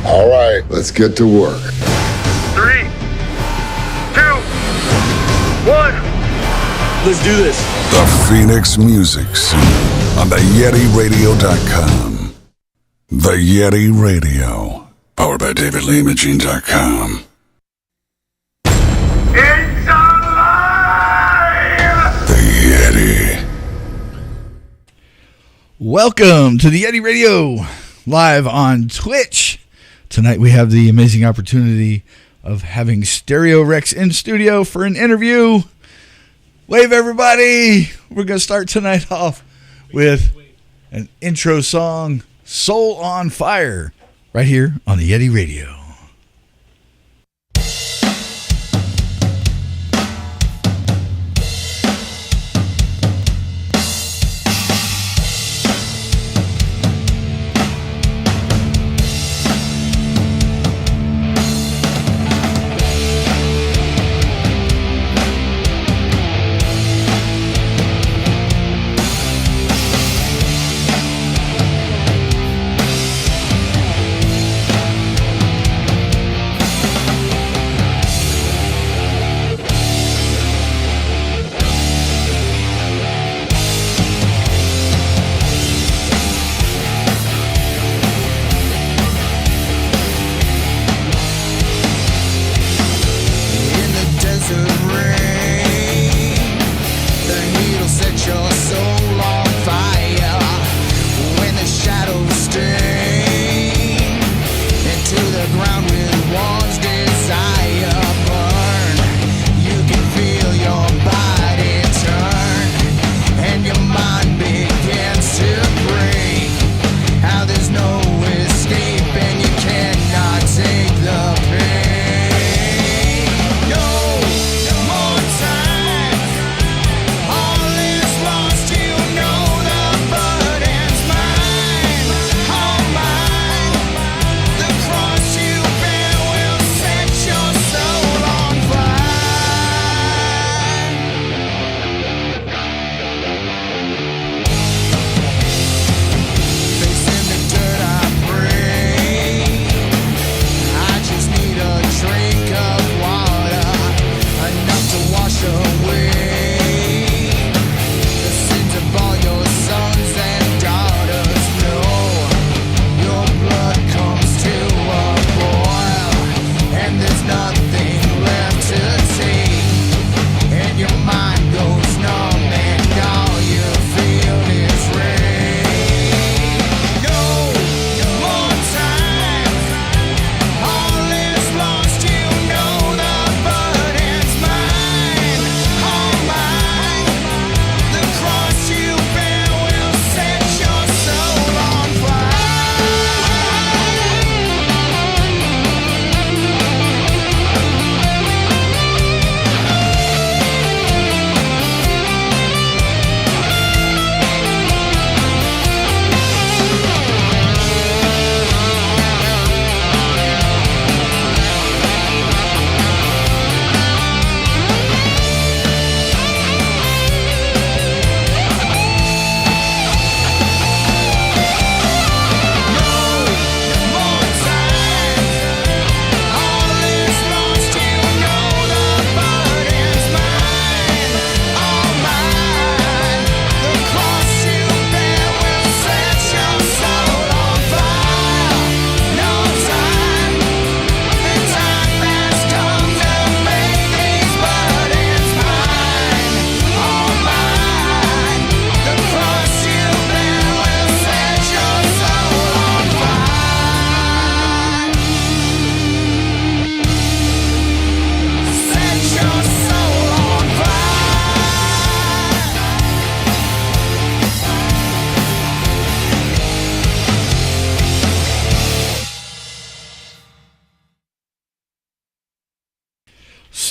All right, let's get to work. 3, 2, 1. Let's do this. The Phoenix Music Scene on the YetiRadio.com. The Yeti Radio, powered by DavidLeeMachine.com. It's alive! The Yeti. Welcome to the Yeti Radio, live on Twitch. Tonight we have the amazing opportunity of having Stereo Rex in studio for an interview. Wave, everybody! We're going to start tonight off with an intro song, Soul on Fire, right here on the Yeti Radio.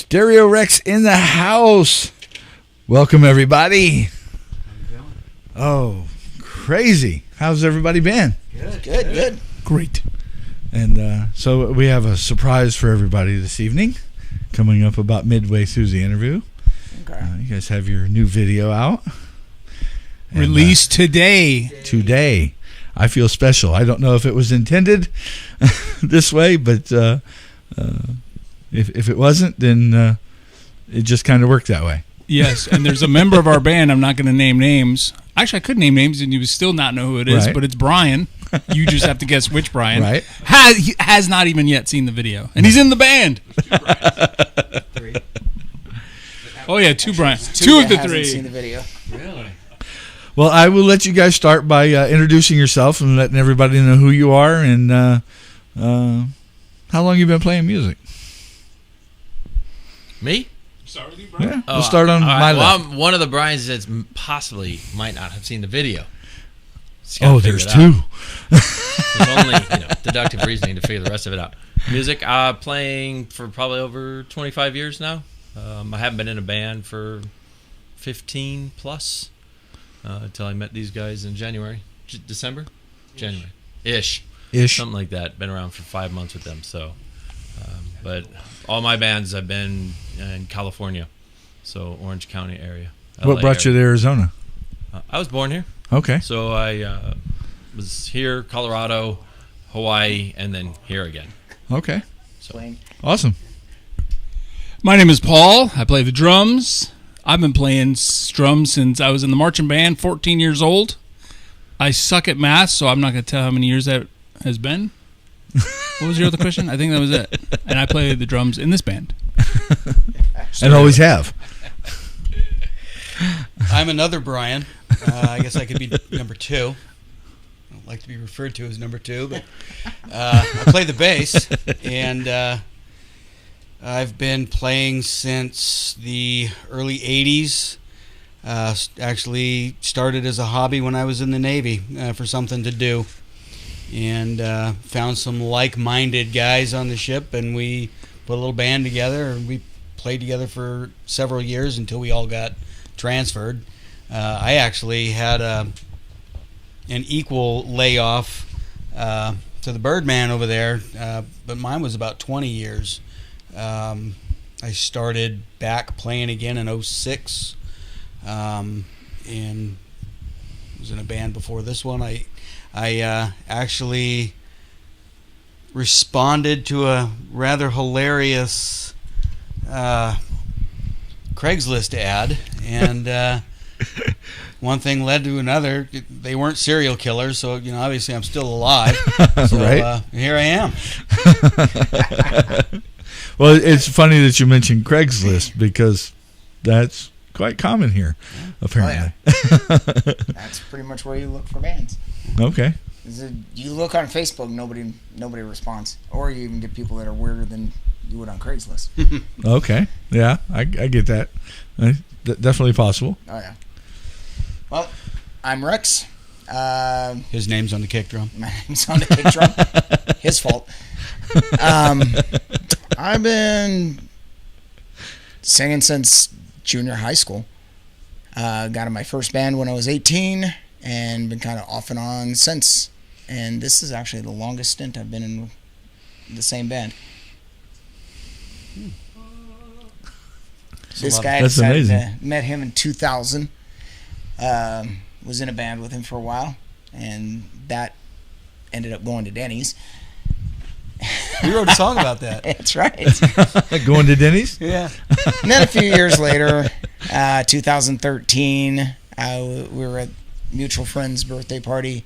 Stereo Rex in the house. Welcome, everybody. Oh, crazy. How's everybody been? Good. Great. And so we have a surprise for everybody this evening, coming up about midway through the interview. Okay. You guys have your new video out. Released today. Today. I feel special. I don't know if it was intended this way, but if it wasn't, then it just kind of worked that way. Yes, and there's a member of our band, I'm not going to name names. Actually, I could name names, and you would still not know who it is, Right. but it's Brian. You just have to guess which Brian. Right. He has not even yet seen the video, and he's in the band. Oh, yeah, two Brians. Two of the hasn't three. seen the video. Really? Well, I will let you guys start by introducing yourself and letting everybody know who you are and how long you've been playing music. Me? Start with you, Brian. Yeah, we'll start on all right, my well, left. I'm one of the Brians that possibly might not have seen the video. Just Oh, gotta figure there's it two. out. There's only deductive reasoning to figure the rest of it out. Music, playing for probably over 25 years now. I haven't been in a band for 15 plus until I met these guys in January. December? January. Ish. Something like that. Been around for 5 months with them. So, but all my bands I've been in California, so Orange County area. What LA brought you area. to Arizona? I was born here. Okay. So I was here, Colorado, Hawaii, and then here again. Okay. So Awesome. My name is Paul. I play the drums. I've been playing drums since I was in the marching band, 14 years old. I suck at math, so I'm not going to tell how many years that has been. What was your other question? I think that was it. And I play the drums in this band. And always have. I'm another Brian. I guess I could be number two. I don't like to be referred to as number two, but I play the bass, and I've been playing since the early 80s. Actually started as a hobby when I was in the Navy for something to do, and found some like-minded guys on the ship, and we put a little band together, and we played together for several years until we all got transferred. I actually had an equal layoff to the Birdman over there, but mine was about 20 years. I started back playing again in 06, and was in a band before this one. I actually responded to a rather hilarious Craigslist ad, and one thing led to another. They weren't serial killers, so obviously I'm still alive. So Right. Here I am. Well, it's funny that you mentioned Craigslist because that's quite common here, apparently. That's pretty much where you look for bands. Okay. You look on Facebook, nobody responds, or you even get people that are weirder than you would on Craigslist. Okay. Yeah, I get that. Definitely possible. Oh yeah. Well, I'm Rex. His name's on the kick drum. My name's on the kick drum. His fault. I've been singing since junior high school. Got in my first band when I was 18 and been kind of off and on since. And this is actually the longest stint I've been in the same band. This guy, That's amazing. met him in 2000. Was in a band with him for a while, and that ended up going to Denny's. We wrote a song about that. That's right. Going to Denny's? Yeah. And then a few years later, 2013, we were at mutual friend's birthday party.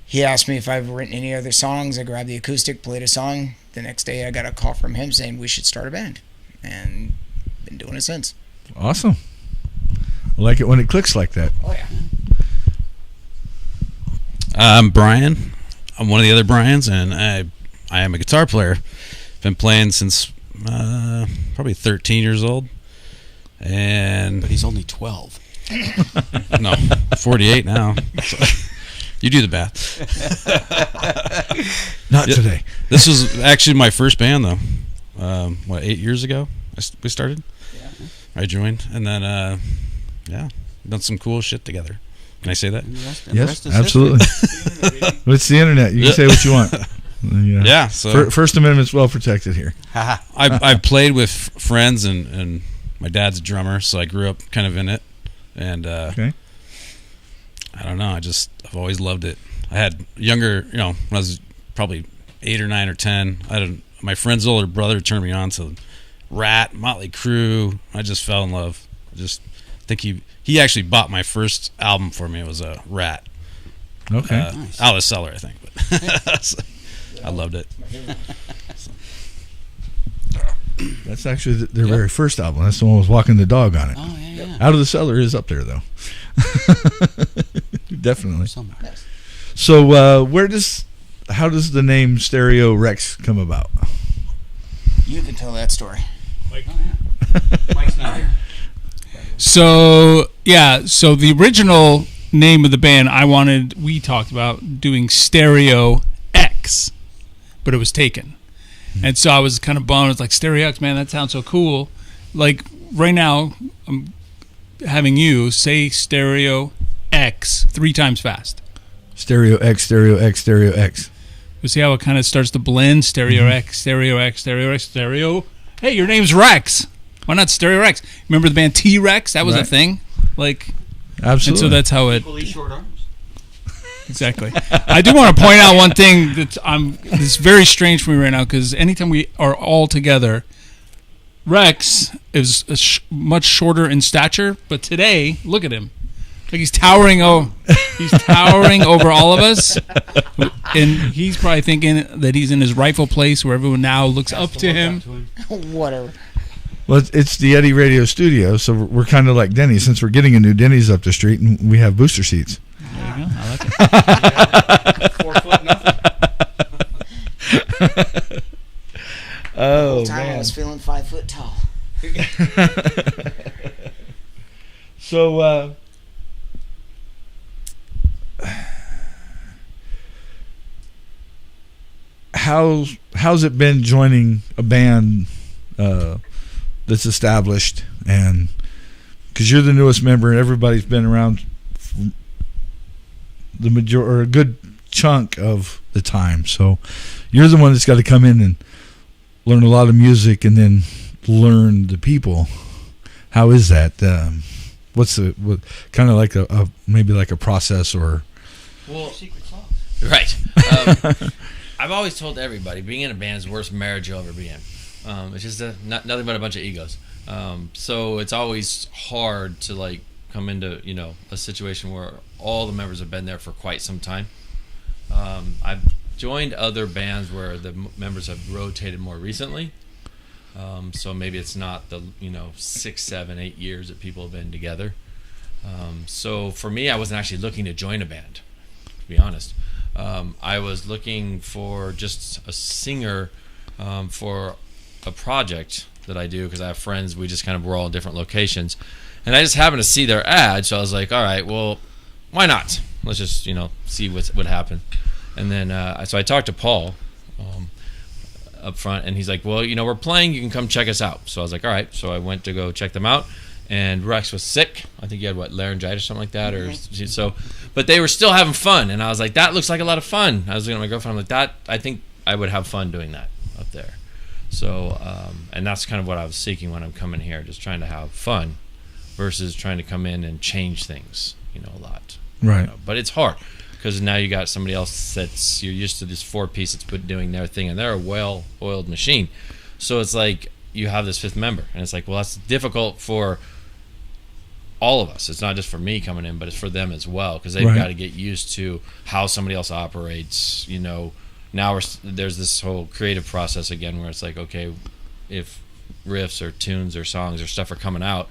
He asked me if I've written any other songs. I grabbed the acoustic, played a song. The next day, I got a call from him saying we should start a band, and been doing it since. Awesome. I like it when it clicks like that. Oh yeah. I'm Brian. I'm one of the other Brians, and I am a guitar player. Been playing since probably 13 years old. And But he's only 12. no, 48 now. So, you do the math. Not today. This was actually my first band, though. 8 years ago we started? Yeah. I joined, and then, done some cool shit together. Can I say that? Yes, absolutely. It's the internet. You can say what you want. Yeah. So First Amendment's well protected here. I've played with friends, and my dad's a drummer, so I grew up kind of in it. And Okay. I don't know. I've always loved it. I had younger, when I was probably 8 or 9 or 10, my friend's older brother turned me on to Rat, Motley Crue. I just fell in love. I just think he actually bought my first album for me. It was a Rat. Okay. Nice. Out of the cellar, I think. But I loved it. That's actually their very first album. That's the one with Walking the Dog on it. Oh, yeah. Out of the Cellar is up there, though. Definitely. Somewhere. So, how does the name Stereo Rex come about? You can tell that story. Oh, yeah. Mike's not here. So the original name of the band we talked about doing Stereo X, but it was taken. And so I was kind of bummed. It's like, Stereo X, man, that sounds so cool. Like, right now, I'm having you say Stereo X 3 times fast. Stereo X, Stereo X, Stereo X. You see how it kind of starts to blend? Stereo X, Stereo X, Stereo X, Stereo. Hey, your name's Rex. Why not Stereo Rex? Remember the band T-Rex? That was a thing. Like, absolutely. And so that's how it. Equally short arms. Exactly. I do want to point out one thing that's very strange for me right now, because anytime we are all together, Rex is much shorter in stature, but today, look at him. Like he's towering over all of us, and he's probably thinking that he's in his rightful place where everyone now looks up to him. Whatever. Well, it's the Yeti Radio Studio, so we're kind of like Denny's, since we're getting a new Denny's up the street, and we have booster seats. There you go. I like it. 4 foot nothing. Oh, The time I man. was feeling 5 foot tall. So, how's it been joining a band that's established, and because you're the newest member and everybody's been around the or a good chunk of the time, so you're the one that's got to come in and learn a lot of music and then learn the people. How is that? What's kind of like a maybe like a process or? Well, right. I've always told everybody, being in a band is the worst marriage you'll ever be in. It's just nothing but a bunch of egos. So it's always hard to like come into a situation where all the members have been there for quite some time. I've joined other bands where the members have rotated more recently. So maybe it's not the 6, 7, 8 years that people have been together. So for me, I wasn't actually looking to join a band, to be honest. I was looking for just a singer for a project that I do, because I have friends. We just kind of were all in different locations, and I just happened to see their ad, so I was like, all right, well, why not? Let's just see what happened. And then so I talked to Paul up front, and he's like, well, we're playing, you can come check us out. So I was like, all right. So I went to go check them out, and Rex was sick. I think he had laryngitis or something like that, or so. But they were still having fun, and I was like, that looks like a lot of fun. I was looking at my girlfriend, I'm like, that, I think I would have fun doing that up there. So and that's kind of what I was seeking when I'm coming here, just trying to have fun versus trying to come in and change things a lot. Right. But it's hard, because now you got somebody else you're used to this 4-piece that's doing their thing, and they're a well-oiled machine. So it's like you have this 5th member, and it's like, well, that's difficult for all of us. It's not just for me coming in, but it's for them as well, because they've got to get used to how somebody else operates. Now there's this whole creative process again, where it's like, okay, if riffs or tunes or songs or stuff are coming out,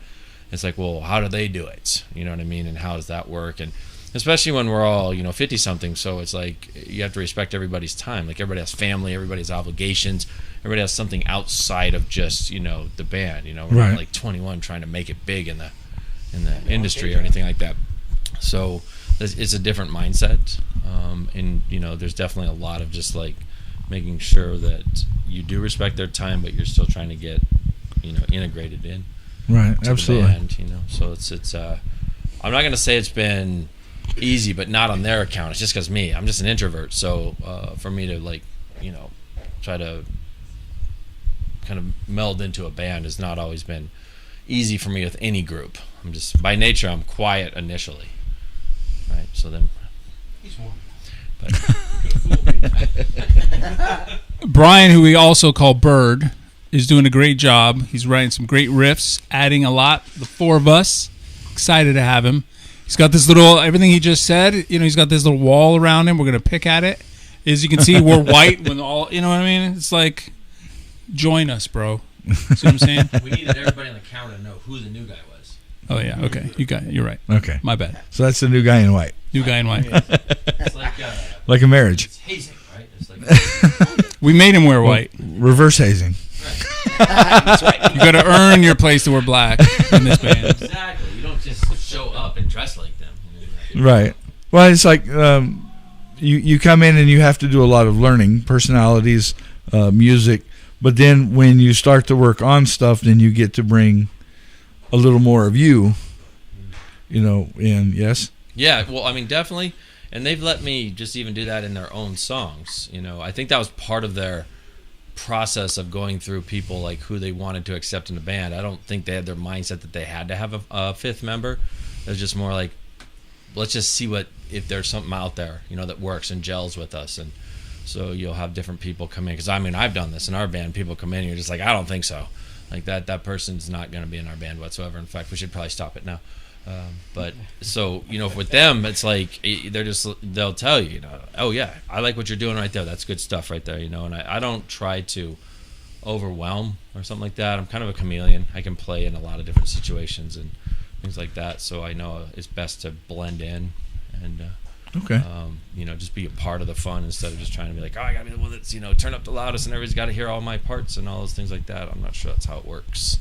it's like, well, how do they do it? You know what I mean? And how does that work? And especially when we're all 50 something, so it's like you have to respect everybody's time. Like, everybody has family, everybody has obligations, everybody has something outside of just the band. We're not like 21 trying to make it big in the industry or anything like that. So it's a different mindset, and there's definitely a lot of just like making sure that you do respect their time, but you're still trying to get integrated in. Right, to absolutely. The band, so it's I'm not gonna say it's been easy, but not on their account. It's just because I'm just an introvert, so for me to like try to kind of meld into a band has not always been easy for me with any group. I'm just, by nature, I'm quiet initially, right? So then, Brian, who we also call Bird, is doing a great job. He's writing some great riffs, adding a lot. The four of us, excited to have him. He's got this little, everything he just said, he's got this little wall around him. We're going to pick at it. As you can see, we're white when all, you know what I mean? It's like, join us, bro. See what I'm saying? We needed everybody on the counter to know who the new guy was. Oh, yeah, okay. You're right. Okay. My bad. So that's the new guy in white. New guy in white. It's like a marriage. It's hazing, right? It's like We made him wear white. Reverse hazing. That's right. You got to earn your place to wear black in this band. exactly. You don't just show up and dress like them. Right. Well, it's like you come in and you have to do a lot of learning, personalities, music. But then when you start to work on stuff, then you get to bring a little more of you, and yes? Yeah, well, I mean, definitely. And they've let me just even do that in their own songs. I think that was part of their process of going through people like who they wanted to accept in the band. I don't think they had their mindset that they had to have a fifth member. It was just more like, let's just see if there's something out there, that works and gels with us. And so you'll have different people come in. Because, I mean, I've done this in our band. People come in and you're just like, I don't think so. Like that person's not going to be in our band whatsoever. In fact, we should probably stop it now. But so, with them, it's like they'll tell you, oh, yeah, I like what you're doing right there. That's good stuff right there, and I don't try to overwhelm or something like that. I'm kind of a chameleon. I can play in a lot of different situations and things like that. So I know it's best to blend in and, okay. Just be a part of the fun instead of just trying to be like, oh, I got to be the one that's, turn up the loudest and everybody's got to hear all my parts and all those things like that. I'm not sure that's how it works.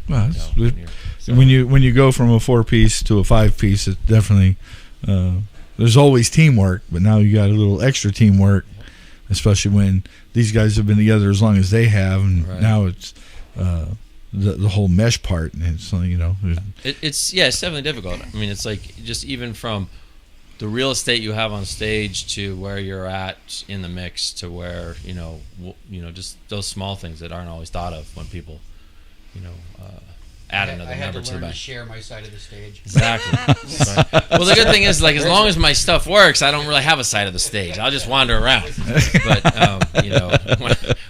Well, when you go from a 4-piece to a 5-piece, it's definitely there's always teamwork, but now you got a little extra teamwork, especially when these guys have been together as long as they have, and now it's the whole mesh part, and it's it's definitely difficult. I mean, it's like just even from the real estate you have on stage to where you're at in the mix to where just those small things that aren't always thought of when people add another member to the band. To share my side of the stage. Exactly. Well, the good thing is, like, as long as my stuff works, I don't really have a side of the stage. I'll just wander around. But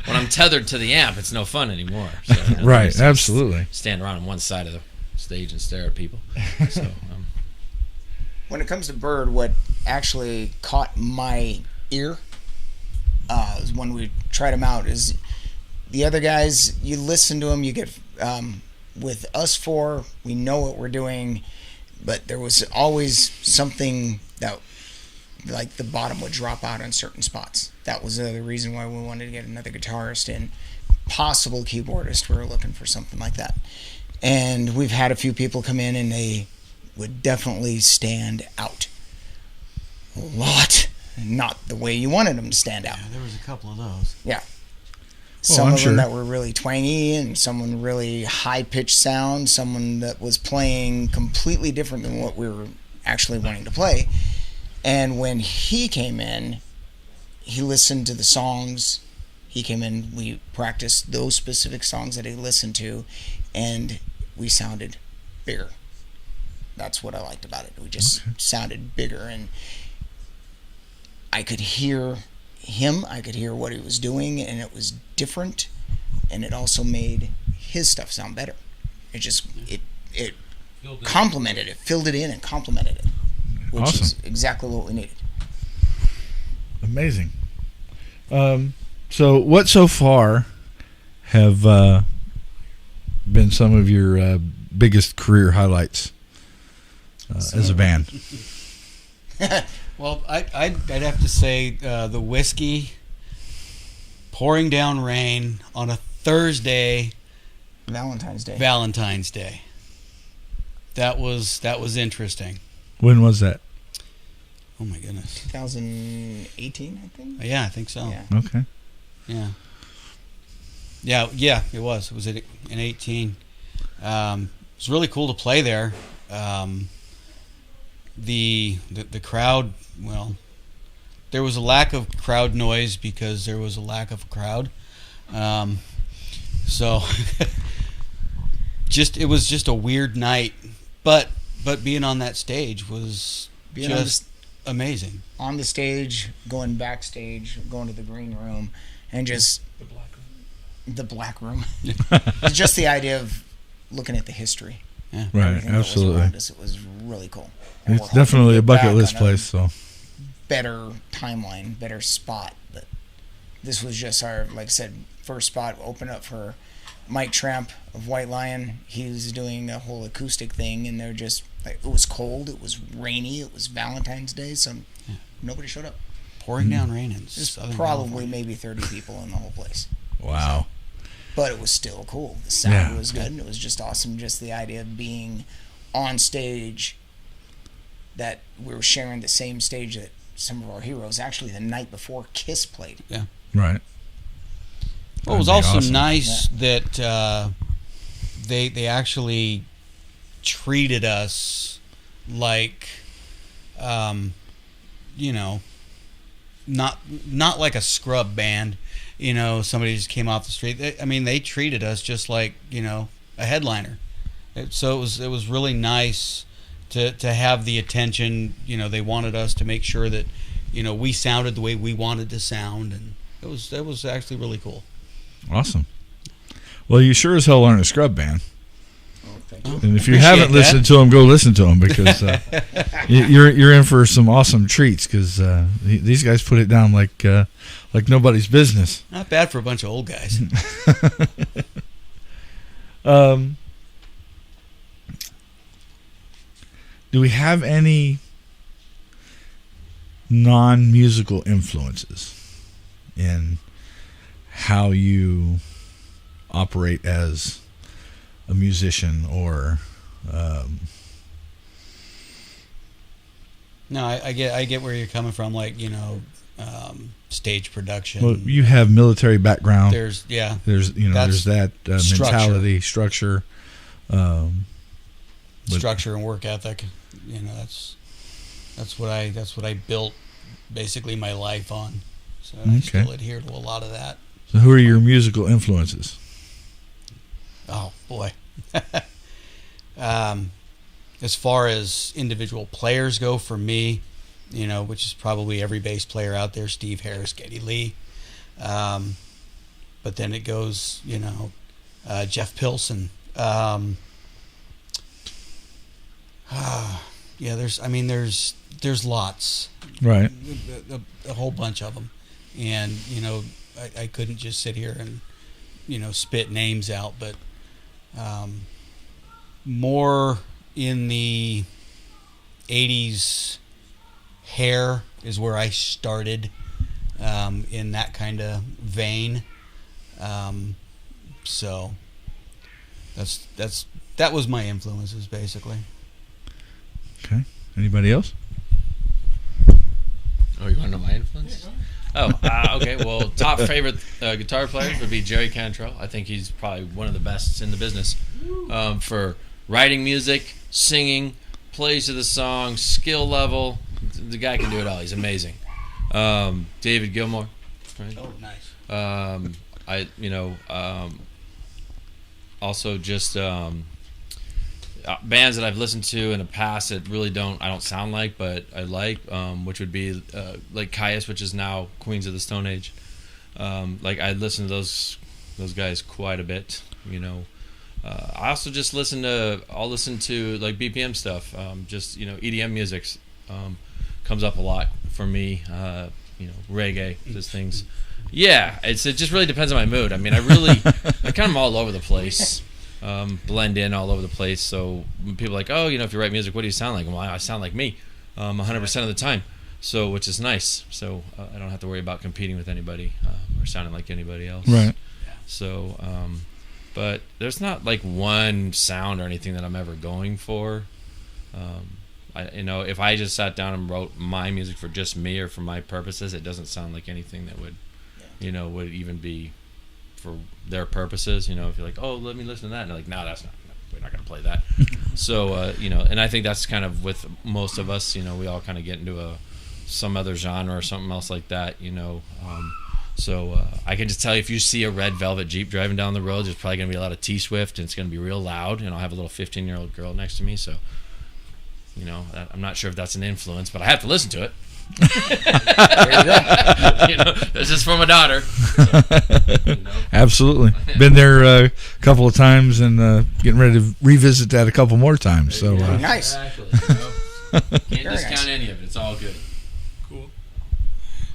when I'm tethered to the amp, it's no fun anymore. So, right. Absolutely. Stand around on one side of the stage and stare at people. So. When it comes to Bird, what actually caught my ear is when we tried him out is the other guys, you listen to them, you get with us four, we know what we're doing, but there was always something that, like, the bottom would drop out on certain spots. That was the reason why we wanted to get another guitarist and possible keyboardist. We were looking for something like that. And we've had a few people come in and they would definitely stand out a lot. Not the way you wanted them to stand out. Yeah, there was a couple of those. Yeah. Some I'm of them sure. that were really twangy, and someone really high-pitched sound, someone that was playing completely different than what we were actually wanting to play. And when he came in, he listened to the songs. He came in, we practiced those specific songs that he listened to, and we sounded bigger. That's what I liked about it. We just sounded bigger, and I could hear him, I could hear what he was doing, and it was different, and it also made his stuff sound better. It just it complemented it, filled it in and complemented it, which Awesome. is exactly what we needed. Amazing. So what so far have been some of your biggest career highlights as a band? Well, I'd have to say the whiskey, pouring down rain on a Thursday, Valentine's Day. That was interesting. When was that? Oh my goodness. 2018, I think. Yeah, I think so. Yeah. Okay. Yeah, it was. It was in 18. It was really cool to play there. The crowd, well, there was a lack of crowd noise because there was a lack of crowd. So it was just a weird night, but being on that stage was amazing. On the stage, going backstage, going to the green room, and just the black room. Just the idea of looking at the history. Yeah. Right, Everything that was absolutely. around us, it was really cool. And It's we're hoping definitely to a get bucket back list on a place. So better timeline, better spot. But this was just our, like I said, first spot. Open up for Mike Tramp of White Lion. He was doing a whole acoustic thing, and they're just like, it was cold, it was rainy, it was Valentine's Day, so nobody showed up. Pouring down rain in There's Southern probably California. maybe 30 people in the whole place. wow. But it was still cool. The sound Yeah. was good, and it was just awesome. Just the idea of being on stage, that we were sharing the same stage that some of our heroes, actually the night before Kiss played. Right. Well, it was That'd be also awesome. nice that they actually treated us like, you know, not like a scrub band. You know, somebody just came off the street. They treated us just like, you know, a headliner. So it was really nice to have the attention. You know, they wanted us to make sure that, you know, we sounded the way we wanted to sound, and it was actually really cool. Awesome. Well, you sure as hell aren't a scrub band. And if you Appreciate haven't that. listened to them, go listen to them because you're in for some awesome treats because these guys put it down like nobody's business. Not bad for a bunch of old guys. Do we have any non-musical influences in how you operate as a musician or No, I get where you're coming from. Like, you know, stage production. well, you have military background. There's There's That's that structure. mentality, structure. But- structure and work ethic. You know, that's what I built basically my life on. So I Okay. still adhere to a lot of that. So, who are your musical influences? Oh boy. As far as individual players go, for me, you know, which is probably every bass player out there, Steve Harris, Geddy Lee. But then it goes, you know, Jeff Pilson. Yeah, there's lots, Right. a whole bunch of them, and you know, I couldn't just sit here and, you know, spit names out, but more in the 80s hair is where I started, in that kind of vein. So that was my influences basically. Okay. Anybody else? Oh, you want to know my influence? Okay. Well, top favorite guitar players would be Jerry Cantrell. I think he's probably one of the best in the business for writing music, singing, plays to the song, skill level. The guy can do it all. He's amazing. David Gilmour. Right? Oh, nice. Also just bands that I've listened to in the past that really I don't sound like, but I like, which would be like Caius, which is now Queens of the Stone Age. Like I listen to those guys quite a bit, you know. I also just I'll listen to like BPM stuff, just, you know, EDM music comes up a lot for me, you know, reggae, just things. Yeah, it just really depends on my mood. I mean, I kind of all over the place. Blend in all over the place. So when people are like, oh, you know, if you write music, what do you sound like? Well, I sound like me 100% of the time, so which is nice. So I don't have to worry about competing with anybody or sounding like anybody else. Right. So, but there's not like one sound or anything that I'm ever going for. You know, if I just sat down and wrote my music for just me or for my purposes, it doesn't sound like anything that would, you know, would even be for their purposes. You know, if you're like, oh, let me listen to that, and they're like, no, we're not going to play that. So, you know, and I think that's kind of with most of us, you know, we all kind of get into some other genre or something else like that, you know. So I can just tell you, if you see a red velvet Jeep driving down the road, there's probably going to be a lot of T-Swift, and it's going to be real loud, and I'll have a little 15-year-old girl next to me, so I'm not sure if that's an influence, but I have to listen to it. This is for my daughter. Absolutely. Been there a couple of times and getting ready to revisit that a couple more times. So Nice. Exactly. Can't discount any of it. It's all good. Cool.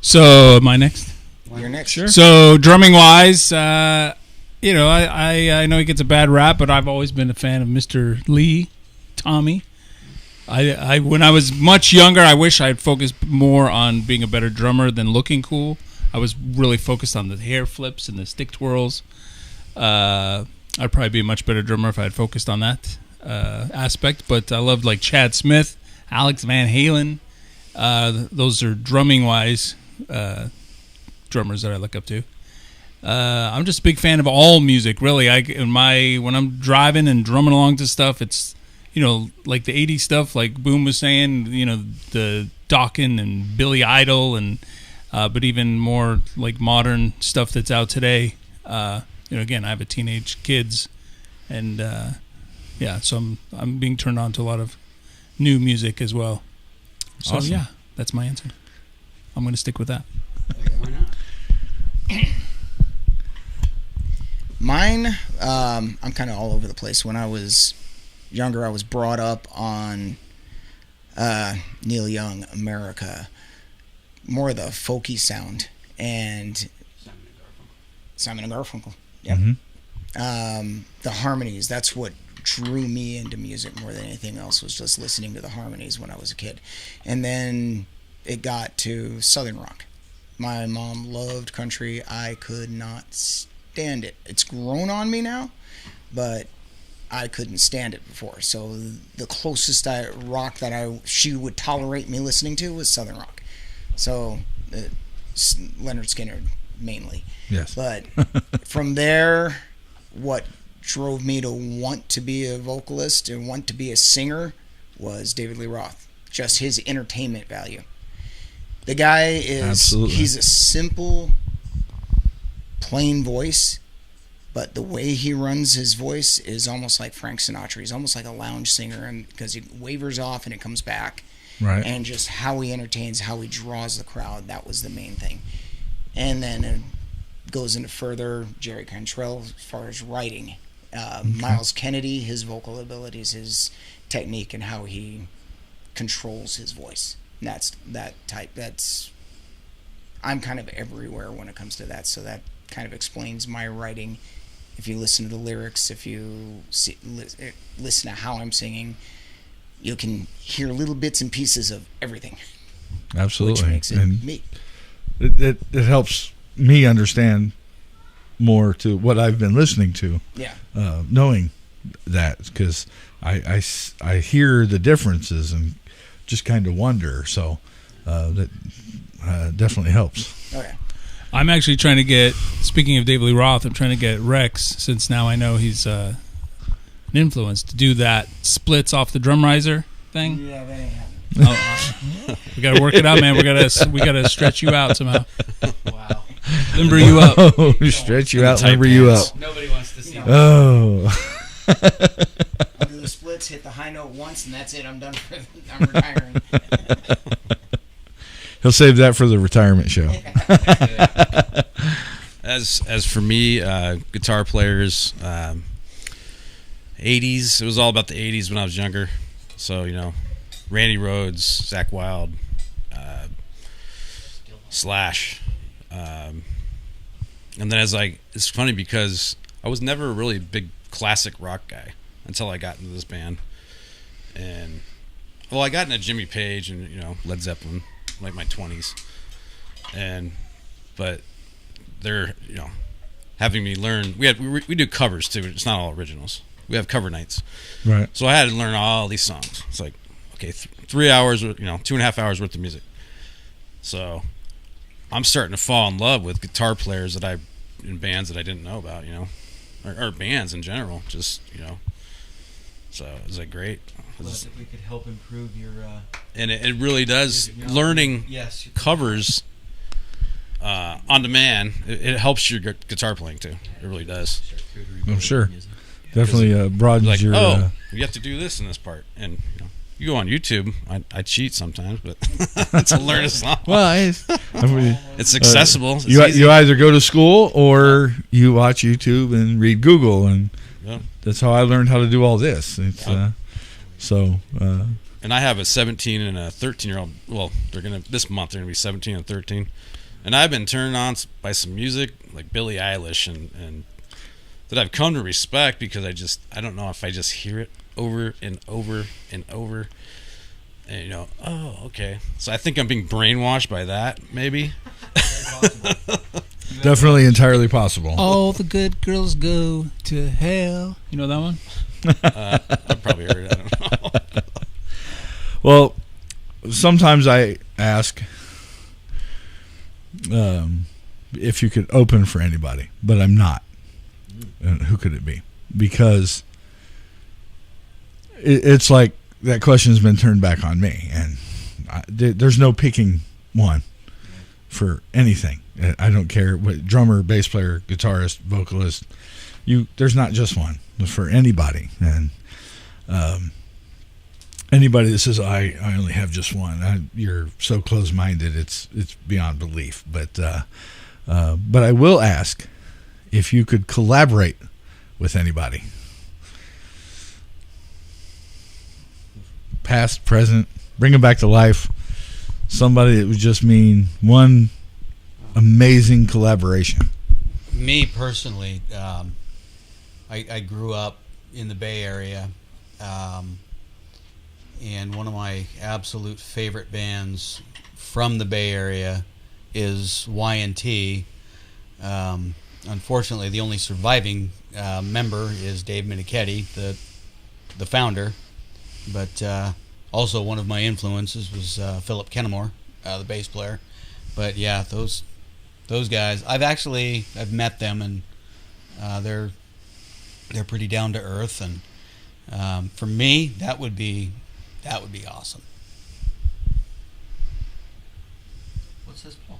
So, am I next? You're next. Sure. So, drumming wise, I know he gets a bad rap, but I've always been a fan of Mr. Lee, Tommy. I when I was much younger, I wish I had focused more on being a better drummer than looking cool. I was really focused on the hair flips and the stick twirls. I'd probably be a much better drummer if I had focused on that aspect. But I loved like Chad Smith, Alex Van Halen. Those are drumming wise drummers that I look up to. I'm just a big fan of all music, really. When I'm driving and drumming along to stuff, it's like the 80s stuff, like Boom was saying, the Dokken and Billy Idol, and but even more like modern stuff that's out today. Again, I have a teenage kids, and so I'm being turned on to a lot of new music as well. So Awesome. yeah, that's my answer. I'm going to stick with that. Why not? Mine, I'm kind of all over the place. When I was younger, I was brought up on Neil Young, America, more of the folky sound, and Simon and Garfunkel. Yep. The harmonies, that's what drew me into music more than anything else, was just listening to the harmonies when I was a kid. And then it got to Southern rock. My mom loved country. I could not stand it. It's grown on me now, but I couldn't stand it before. So the closest rock that she would tolerate me listening to was Southern rock. So Leonard Skinner mainly. yes. But from there, what drove me to want to be a vocalist and want to be a singer was David Lee Roth. Just his entertainment value. The guy he's a simple, plain voice, but the way he runs his voice is almost like Frank Sinatra. He's almost like a lounge singer, and because he wavers off and it comes back. Right. And just how he entertains, how he draws the crowd, that was the main thing. And then it goes into further Jerry Cantrell as far as writing. Miles Kennedy, his vocal abilities, his technique, and how he controls his voice. And I'm kind of everywhere when it comes to that, so that kind of explains my writing. If you listen to the lyrics, if you listen to how I'm singing, you can hear little bits and pieces of everything. Absolutely. Which makes it And me. it helps me understand more to what I've been listening to. Yeah. Knowing that, because I hear the differences and just kind of wonder. So that definitely helps. Okay. I'm actually trying to get, speaking of David Lee Roth, I'm trying to get Rex, since now I know he's an influence, to do that splits off the drum riser thing. Yeah, that ain't happening. We got to work it out, man. We got to stretch you out somehow. Wow. Limber you up. Oh, stretch you out, limber you up. Nobody wants to see that. Oh. I'll do the splits, hit the high note once, and that's it. I'm done. I'm retiring. He'll save that for the retirement show. As for me, guitar players, 80s. It was all about the 80s when I was younger. So, Randy Rhoads, Zakk Wylde, Slash. And then it's funny because I was never a really big classic rock guy until I got into this band. And, I got into Jimmy Page and, Led Zeppelin, like my 20s. But they're, having me learn. We do covers too. It's not all originals. We have cover nights. Right. So I had to learn all these songs. It's like, okay, 3 hours, 2.5 hours worth of music. So I'm starting to fall in love with guitar players in bands that I didn't know about, or bands in general. Just, So it was great. If we could help improve your. And it really does. Learning covers on demand, it helps your guitar playing too. It really does. I'm sure. Definitely broadens your. You have to do this in this part, and you go on YouTube. I cheat sometimes, but to learn a song. Well, It's accessible. It's you easy. either go to school or you watch YouTube and read Google, and Yeah. that's how I learned how to do all this. It's And I have a 17 and a 13-year-old. Well, this month they're gonna be 17 and 13, and I've been turned on by some music like Billie Eilish and that I've come to respect because I don't know if I just hear it over and over and over, and oh, okay. So I think I'm being brainwashed by that, maybe. definitely entirely possible. All the good girls go to hell. You know that one? I've probably heard it. I don't know. Well, sometimes I ask if you could open for anybody, but I'm not. And who could it be? Because it's like that question's been turned back on me, and there's no picking one for anything. I don't care what drummer, bass player, guitarist, vocalist. There's not just one for anybody, and anybody that says I only have just one, you're so close-minded. It's beyond belief. But I will ask if you could collaborate with anybody, past, present, bring them back to life. Somebody that would just mean one amazing collaboration. Me personally, I grew up in the Bay Area, and one of my absolute favorite bands from the Bay Area is Y&T. Unfortunately, the only surviving member is Dave Minichetti, the founder. But also one of my influences was Philip Kennemore, the bass player. But yeah, those guys, I've met them, and they're pretty down to earth, and for me that would be awesome. What's this, Paul?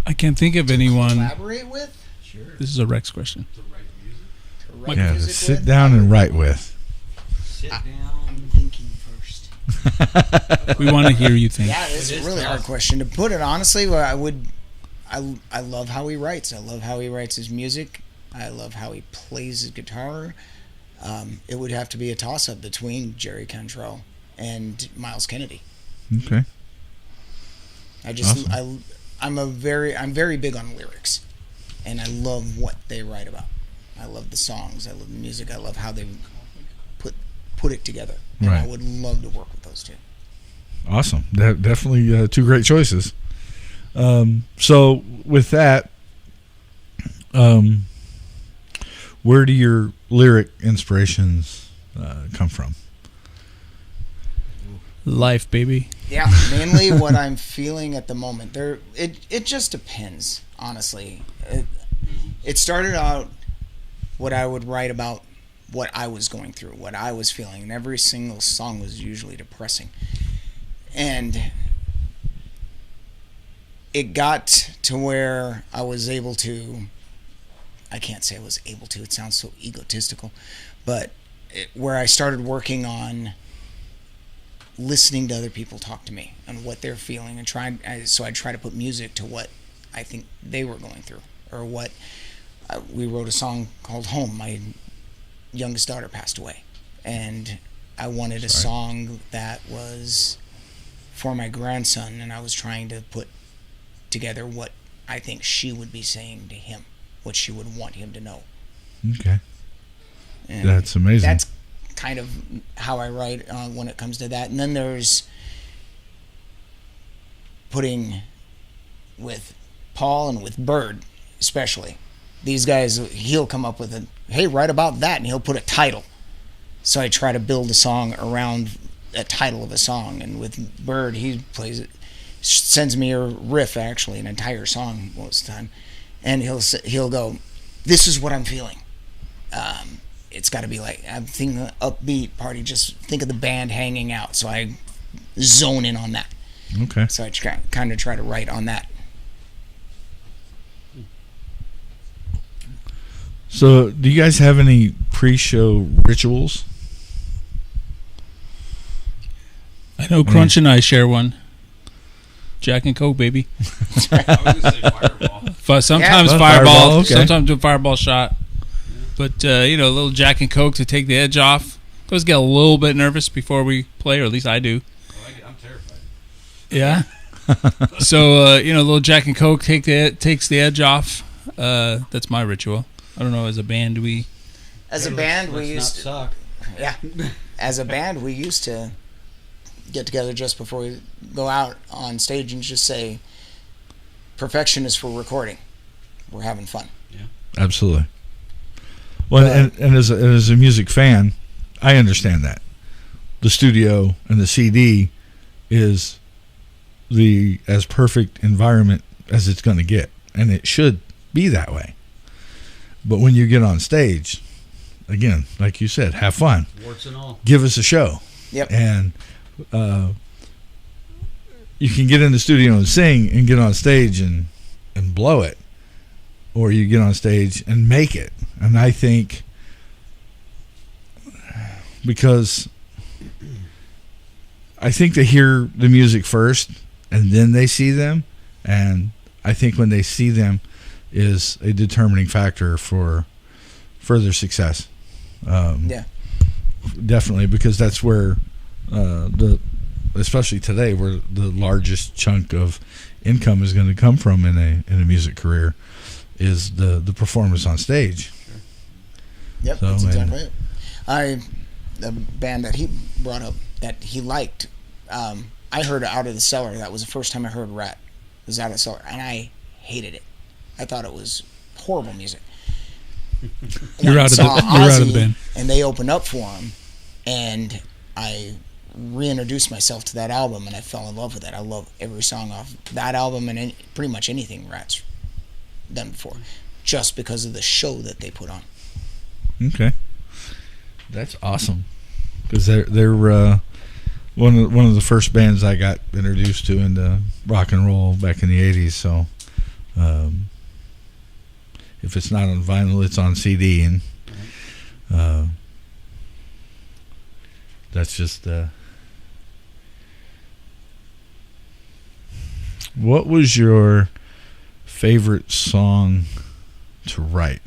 I can't think of anyone. Collaborate with? Sure. This is a Rex question. To write Yeah, music sit with? down and write with. Sit down. I'm thinking first. We want to hear you think. Yeah, it's a really hard question to put it honestly. I love how he writes. I love how he writes his music. I love how he plays his guitar. It would have to be a toss-up between Jerry Cantrell and Miles Kennedy. Okay. Awesome. I'm very big on lyrics, and I love what they write about. I love the songs. I love the music. I love how they put it together. And Right. I would love to work with those two. Awesome. Definitely two great choices. So with that, where do your lyric inspirations come from? Life, baby. Yeah, mainly what I'm feeling at the moment. It just depends, honestly. It started out what I would write about what I was going through, what I was feeling, and every single song was usually depressing. And it got to where I was able to, I can't say I was able to, it sounds so egotistical, but where I started working on listening to other people talk to me and what they're feeling, and so I try to put music to what I think they were going through, or what we wrote a song called Home. My youngest daughter passed away, and I wanted a song that was for my grandson, and I was trying to put together what I think she would be saying to him, what she would want him to know. Okay. And That's amazing. That's kind of how I write when it comes to that. And then there's putting with Paul and with Bird, especially. These guys, he'll come up with hey, write about that, and he'll put a title. So I try to build a song around a title of a song. And with Bird, he plays it, sends me a riff, actually, an entire song most of the time. And he'll go, this is what I'm feeling. It's got to be like, I'm thinking of upbeat party, just think of the band hanging out. So I zone in on that. Okay. So I kind of try to write on that. So do you guys have any pre-show rituals? I know Crunch and I share one. Jack and Coke, baby. I was going to say Fireball. Sometimes Yeah. Fireball, Fireball, okay. sometimes a Fireball shot. But, a little Jack and Coke to take the edge off. Always get a little bit nervous before we play, or at least I do. I'm terrified. Yeah. So, a little Jack and Coke takes the edge off. That's my ritual. I don't know, as a band, As a band, we Let's used not to. suck. Yeah. As a band, we used to get together just before we go out on stage and just say, perfection is for recording. We're having fun. Absolutely. Well, and as a music fan, I understand that. The studio and the CD is the as perfect environment as it's going to get, and it should be that way. But when you get on stage, again, like you said, have fun. Warts and all. Give us a show. Yep. And you can get in the studio and sing and get on stage and blow it, or you get on stage and make it. And I think because I think they hear the music first and then they see them, and I think when they see them is a determining factor for further success. Yeah. Definitely, because that's where especially today, where the largest chunk of income is going to come from in a music career is the performance on stage. Yep, So, that's man. exactly it. The band that he brought up that he liked, I heard Out of the Cellar. That was the first time I heard Rat. It was Out of the Cellar, and I hated it. I thought it was horrible music. You're out of the band. And they opened up for him, and I reintroduced myself to that album, and I fell in love with it. I love every song off that album and pretty much anything Rat's done before, just because of the show that they put on. Okay, that's awesome, because they're one of the first bands I got introduced to into rock and roll back in the '80s. So, if it's not on vinyl, it's on CD, and that's just. What was your favorite song to write?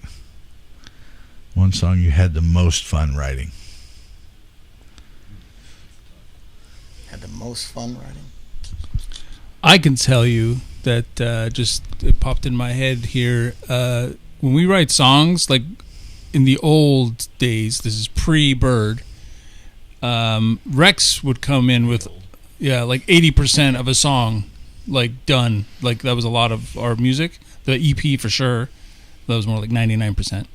One song you had the most fun writing. Had the most fun writing. I can tell you that it popped in my head here. When we write songs, like in the old days, this is pre-Bird, Rex would come in with, like 80% of a song, like done. Like that was a lot of our music. The EP for sure. That was more like 99%.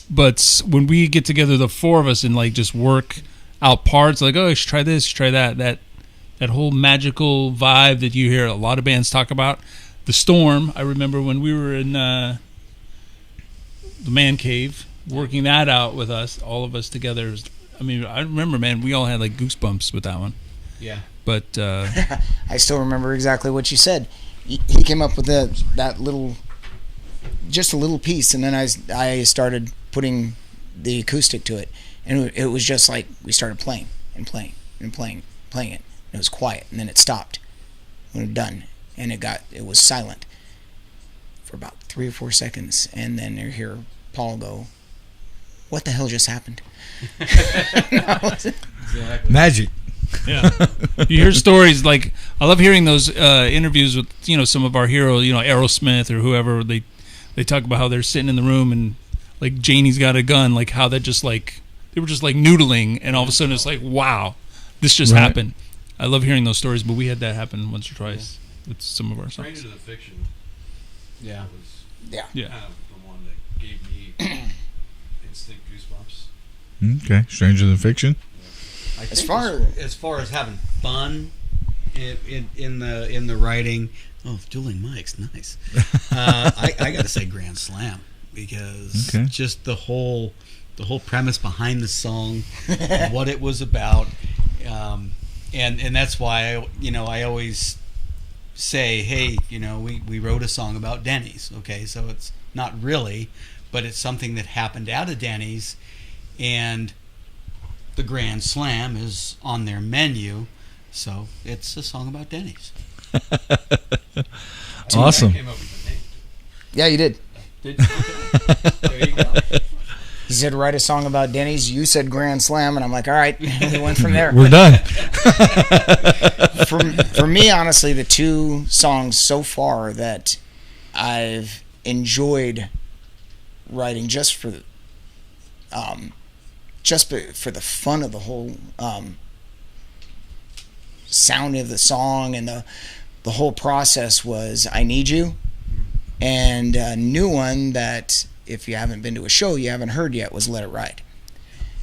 But when we get together, the four of us, and like just work out parts, like, oh, you should try this, you should try that. That whole magical vibe that you hear a lot of bands talk about. The Storm, I remember when we were in the Man Cave, working that out with us, all of us together. I mean, I remember, man, we all had like goosebumps with that one. Yeah. But I still remember exactly what you said. He came up with that little, just a little piece, and then I started putting the acoustic to it, and it was just like we started playing and playing and playing it. It was quiet, and then it stopped when it was done, and it was silent for about 3 or 4 seconds, and then you hear Paul go, "What the hell just happened?" Exactly. Magic. yeah, you hear stories like, I love hearing those interviews with some of our heroes, Aerosmith or whoever. They talk about how they're sitting in the room and like Janie's got a gun, like how that just like they were just like noodling, and all of a sudden it's like, wow, this just happened. I love hearing those stories, but we had that happen once or twice with some of our songs. Stranger Than Fiction Yeah. was Yeah. kind of the one that gave me instant goosebumps. Okay, Stranger Than Fiction. I As think far- as far as having fun in the writing, dueling mics, nice. I got to say Grand Slam, because just the whole premise behind the song, what it was about, and that's why I always say, hey, we wrote a song about Denny's. Okay, so it's not really, but it's something that happened out of Denny's, and the Grand Slam is on their menu, so it's a song about Denny's. Awesome. Yeah, you did. There you go. He said, write a song about Denny's. You said Grand Slam, and I'm like, all right. We went from there. We're done. For me, honestly, the two songs so far that I've enjoyed writing just for the fun of the whole sound of the song and the whole process was I Need You, and a new one that if you haven't been to a show you haven't heard yet was Let It Ride.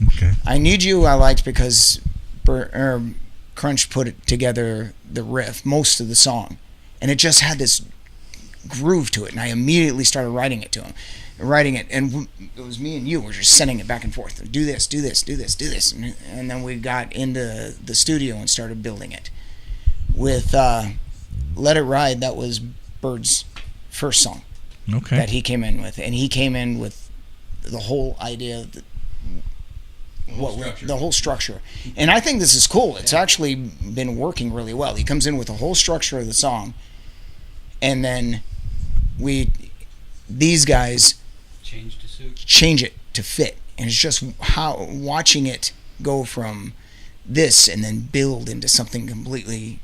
Okay. I Need You I liked because Crunch put together the riff, most of the song, and it just had this groove to it, and I immediately started writing it, and it was me and you were just sending it back and forth. Do this, and then we got into the studio and started building it. With Let It Ride, that was Bird's first song that he came in with, and he came in with the whole idea of the whole structure. And I think this is cool. It's actually been working really well. He comes in with the whole structure of the song, and then these guys change it to fit, and it's just how watching it go from this and then build into something completely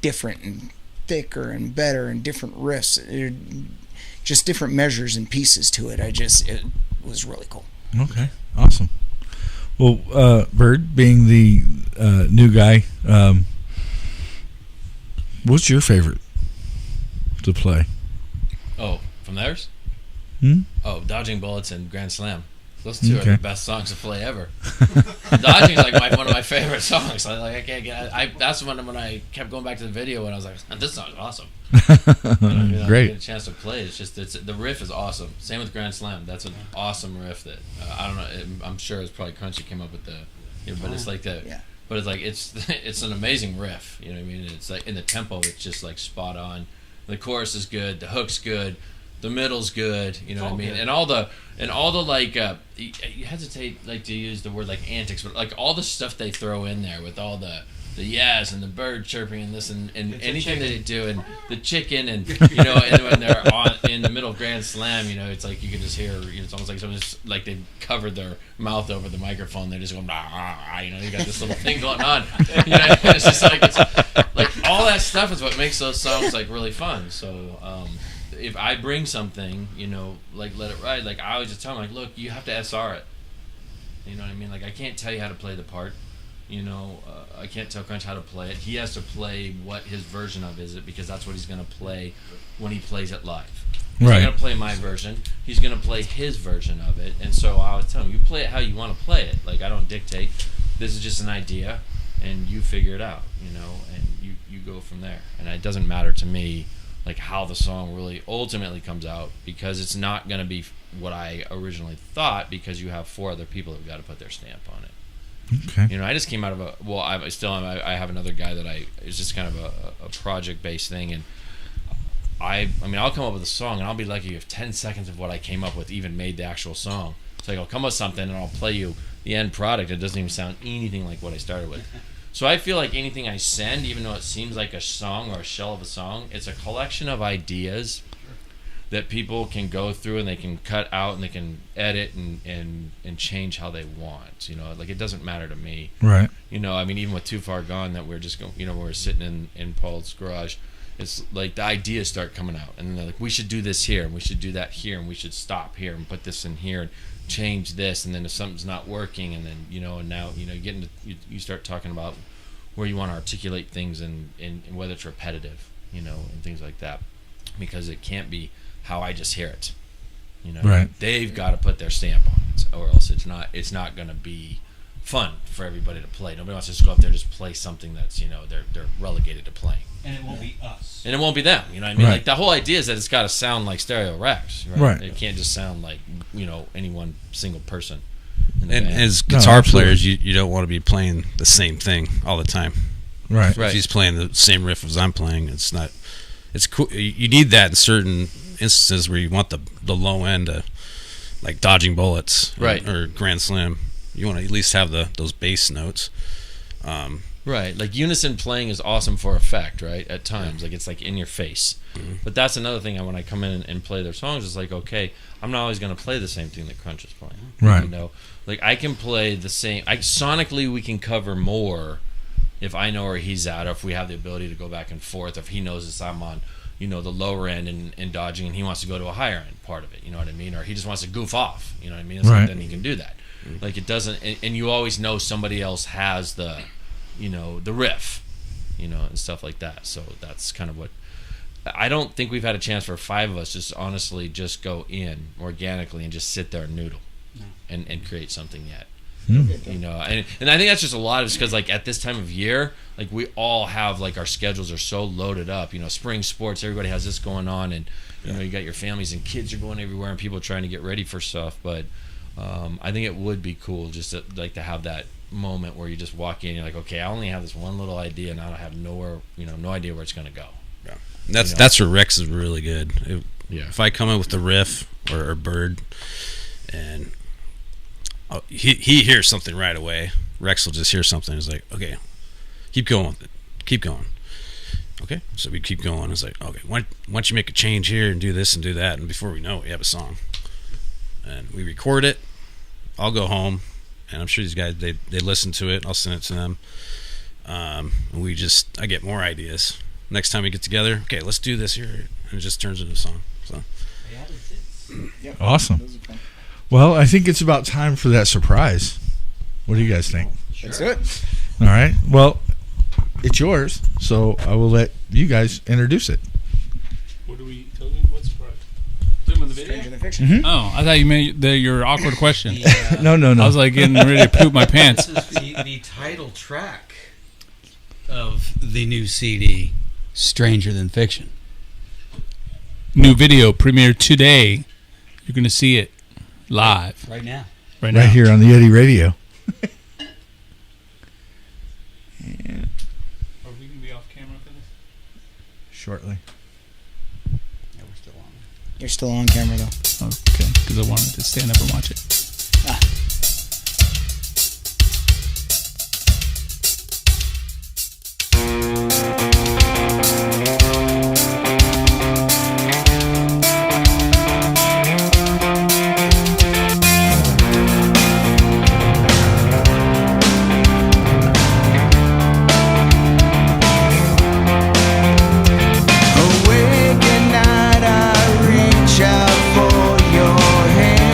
different and thicker and better and different riffs, just different measures and pieces to it. It was really cool. Okay, awesome. Well, Bird, being the new guy, what's your favorite to play? Oh, from theirs? Hmm? Oh, Dodging Bullets and Grand Slam. Those two are the best songs to play ever. Dodging is like one of my favorite songs. I can't get. That's when I kept going back to the video and I was like, "This song's awesome." Great. I get a chance to play it. It's just the riff is awesome. Same with Grand Slam. That's an awesome riff that I don't know. I'm sure it's probably Crunchy came up with but it's like that. Yeah. But it's like it's an amazing riff. You know what I mean? It's like in the tempo, it's just like spot on. The chorus is good. The hook's good. The middle's good, you know what I mean, and all the like you hesitate like to use the word like antics, but like all the stuff they throw in there with all the yes and the bird chirping and this and anything that they do and the chicken and you know and when they're in the middle of Grand Slam, you know, it's like you can just hear, it's almost like someone just like they've covered their mouth over the microphone. They're just going you know, you got this little thing going on. You know, it's just like all that stuff is what makes those songs like really fun. So. If I bring something, you know, like Let It Ride, like I always just tell them, like, look, you have to SR it. You know what I mean? Like, I can't tell you how to play the part. You know, I can't tell Crunch how to play it. He has to play what his version of is it, because that's what he's going to play when he plays it live. He's not going to play my version. He's going to play his version of it. And so I would tell him, you play it how you want to play it. Like, I don't dictate. This is just an idea, and you figure it out, you know, and you go from there. And it doesn't matter to me like how the song really ultimately comes out, because it's not going to be what I originally thought, because you have 4 other people that have got to put their stamp on it. Okay. You know, I just came out of I have another guy that it's just kind of a project-based thing, and I mean, I'll come up with a song, and I'll be lucky if 10 seconds of what I came up with even made the actual song. So I'll come up with something, and I'll play you the end product. It doesn't even sound anything like what I started with. So I feel like anything I send, even though it seems like a song or a shell of a song, it's a collection of ideas that people can go through and they can cut out and they can edit and change how they want. You know, like it doesn't matter to me. Right. You know, I mean, even with Too Far Gone, that we're just going, you know, we're sitting in Paul's garage. It's like the ideas start coming out, and then they're like, we should do this here, and we should do that here, and we should stop here and put this in here and change this, and then if something's not working, and then you know, and now you know, you start talking about where you want to articulate things and whether it's repetitive, you know, and things like that, because it can't be how I just hear it, you know. Right. They've got to put their stamp on it, or else it's not going to be fun for everybody to play. Nobody wants to just go up there and just play something that's, you know, they're relegated to playing. And it won't be us. And it won't be them, you know what I mean? Right. Like the whole idea is that it's got to sound like Stereo Rex, right? Right. It can't just sound like, you know, any one single person. in the And band. as guitar absolutely. players, you don't want to be playing the same thing all the time. Right. Right. If he's playing the same riff as I'm playing, it's not. It's cool. You need that in certain instances where you want the low end, like Dodging Bullets, Right. or Grand Slam. you want to at least have those bass notes. Right, like unison playing is awesome for effect, right? At times, like it's like in your face. But that's another thing. When I come in and play their songs, it's like, okay, I'm not always going to play the same thing that Crunch is playing. Right. You know, like I can play the same. Sonically, we can cover more if I know where he's at, or if we have the ability to go back and forth. If he knows that I'm on, the lower end and dodging, and he wants to go to a higher end part of it. You know what I mean? Or he just wants to goof off. You know what I mean? It's Right. like, then he can do that. Like it doesn't, and you always know somebody else has the riff, and stuff like that. So that's kind of what I don't think we've had a chance for 5 of us just honestly just go in organically and just sit there and noodle and create something yet. And I think that's just a lot of it's because like at this time of year, like we all have like our schedules are so loaded up. Spring sports, everybody has this going on, and you got your families and kids are going everywhere, and people are trying to get ready for stuff. But I think it would be cool just to have that moment where you just walk in, you're like, okay, I only have this one little idea, and I don't have no idea where it's going to go. Yeah, that's where Rex is really good. If I come in with the riff or Bird, and he hears something right away, Rex will just hear something. He's like, okay, keep going with it, keep going. Okay, so we keep going. It's like, okay, why don't you make a change here and do this and do that, and before we know it, we have a song, and we record it. I'll go home. And I'm sure these guys, they listen to it. I'll send it to them. And I get more ideas. Next time we get together, okay, let's do this here. And it just turns into a song. So. Awesome. Well, I think it's about time for that surprise. What do you guys think? Let's do it. All right. Well, it's yours. So I will let you guys introduce it. What do we tell them? What's right? The video? Stranger Than Fiction. Mm-hmm. Oh, I thought you meant your awkward question. No. I was like getting ready to poop my pants. This is the title track of the new CD, Stranger Than Fiction. New video premiere today. You're going to see it live Right now. right Here on the Yeti Radio. Are we going to be off camera for this? Shortly. Yeah, we're still on. You're still on camera though. Okay, because I wanted to stand up and watch it. Awake at night, I reach out for your hand.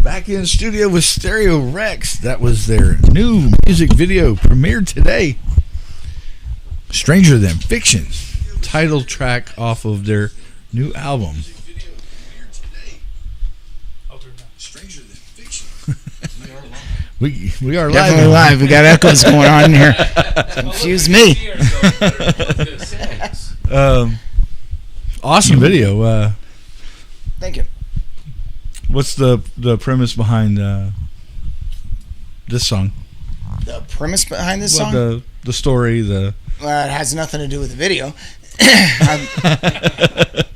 Back in the studio with Stereo Rex. That was their new music video premiered today. Stranger Than Fiction, title track off of their new album. Stranger Than Fiction. We are Definitely live. We got echoes going on in here. Confuse me. Awesome video. Thank you. What's the premise behind this song? The premise behind this song? The story, Well, it has nothing to do with the video.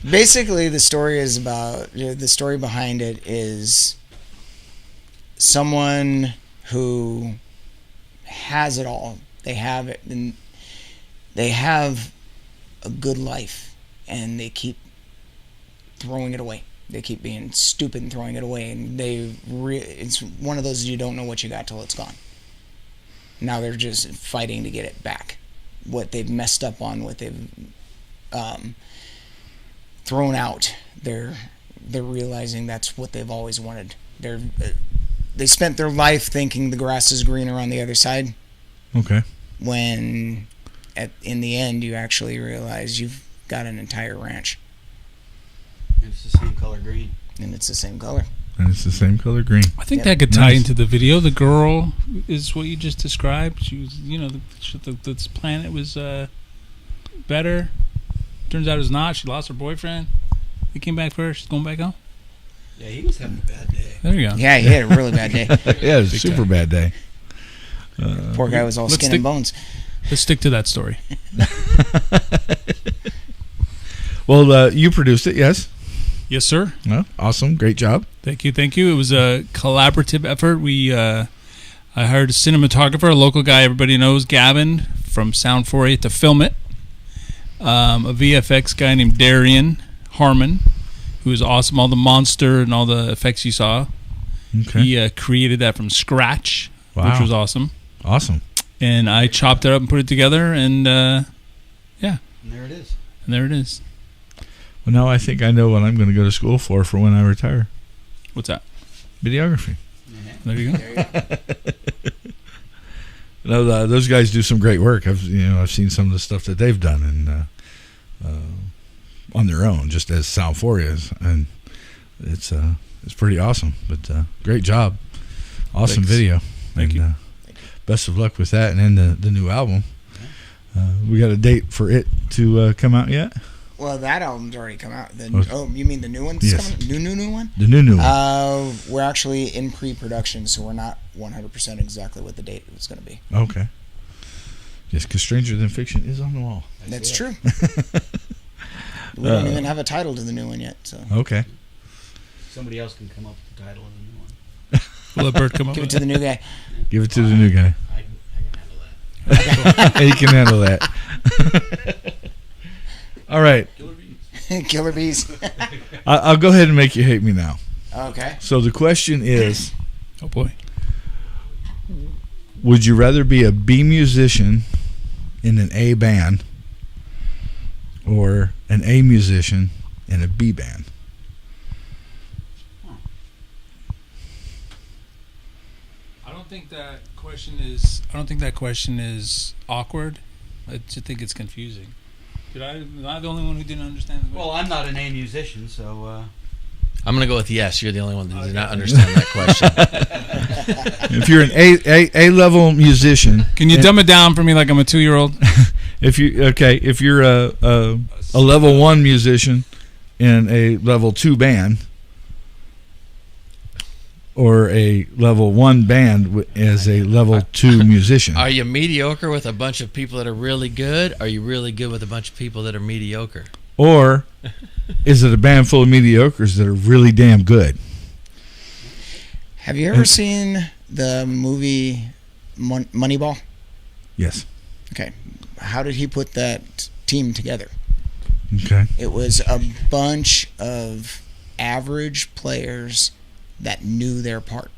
Basically, the story is about the story behind it is someone who has it all. They have it, and they have a good life, and they keep throwing it away. They keep being stupid and throwing it away, and it's one of those you don't know what you got till it's gone. Now they're just fighting to get it back. What they've messed up on, what they've thrown out, they're realizing that's what they've always wanted. They spent their life thinking the grass is greener on the other side. Okay. When in the end you actually realize you've got an entire ranch. And it's the same color green. And it's the same color. And it's the same color green. I think that could tie into the video. The girl is what you just described. She was, this planet was better. Turns out it's not. She lost her boyfriend. He came back first. She's going back home. Yeah, he was having a bad day. There you go. Yeah, he had a really bad day. Yeah, it was a super bad day. Poor guy was all skin and bones. Let's stick to that story. Well, you produced it, yes? Yes, sir. Well, awesome. Great job. Thank you. It was a collaborative effort. I hired a cinematographer, a local guy everybody knows, Gavin from Sound 48, to film it. A VFX guy named Darian Harmon, who is awesome. All the monster and all the effects you saw. Okay. He created that from scratch, Wow. which was awesome. Awesome. And I chopped it up and put it together, and And there it is. there it is. Well, now I think I know what I'm going to go to school for when I retire. What's that? Videography. There you go. No, those guys do some great work. I've seen some of the stuff that they've done and on their own, just as Sound 4 is, and it's pretty awesome. But great job, awesome Thanks. video. Thank you. Best of luck with that, and then the new album. We got a date for it to come out yet? Well, that album's already come out. Oh. You mean the new one? Yes. New one? The new one. We're actually in pre-production, so we're not 100% exactly what the date is going to be. Okay. Yes, because Stranger Than Fiction is on the wall. That's true. We don't even have a title to the new one yet. So Okay. Somebody else can come up with the title of the new one. Will the bird come up give it with to the new guy. Give it to the new guy. I can handle that. He can handle that. All right. Killer bees. I'll go ahead and make you hate me now. Okay. So the question is, Oh, boy. would you rather be a B musician in an A band or an A musician in a B band? I don't think that question is awkward. I just think it's confusing. Am I the only one who didn't understand the question? Well, I'm not an A musician, so I'm going to go with yes. You're the only one that did not understand that question. If you're an A level musician, Can you dumb it down for me like I'm a 2-year-old? if you're a level 1 musician in a level 2 band, or a level 1 band as a level 2 musician. Are you mediocre with a bunch of people that are really good? Are you really good with a bunch of people that are mediocre? Or is it a band full of mediocres that are really damn good? Have you ever seen the movie Moneyball? Yes. Okay. How did he put that team together? Okay. It was a bunch of average players that knew their part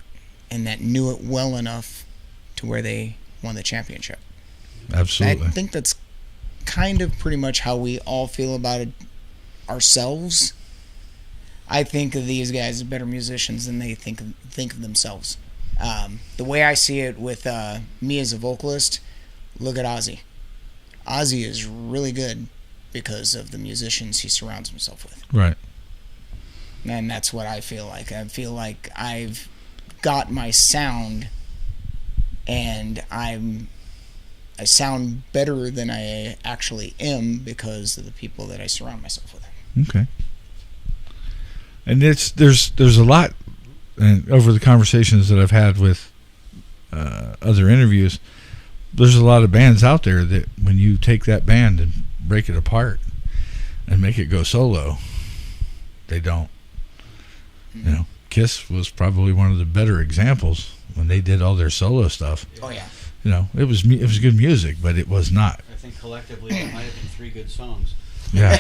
and that knew it well enough to where they won the championship. Absolutely. I think that's kind of pretty much how we all feel about it ourselves. I think of these guys as better musicians than they think of themselves. The way I see it with me as a vocalist, look at Ozzy. Ozzy is really good because of the musicians he surrounds himself with. Right. And that's what I feel like. I feel like I've got my sound, and I sound better than I actually am because of the people that I surround myself with. Okay. And there's a lot, and over the conversations that I've had with other interviews, there's a lot of bands out there that when you take that band and break it apart and make it go solo, they don't. You know, Kiss was probably one of the better examples when they did all their solo stuff. Oh yeah. You know, it was good music, but it was not. I think collectively it might have been 3 good songs. Yeah.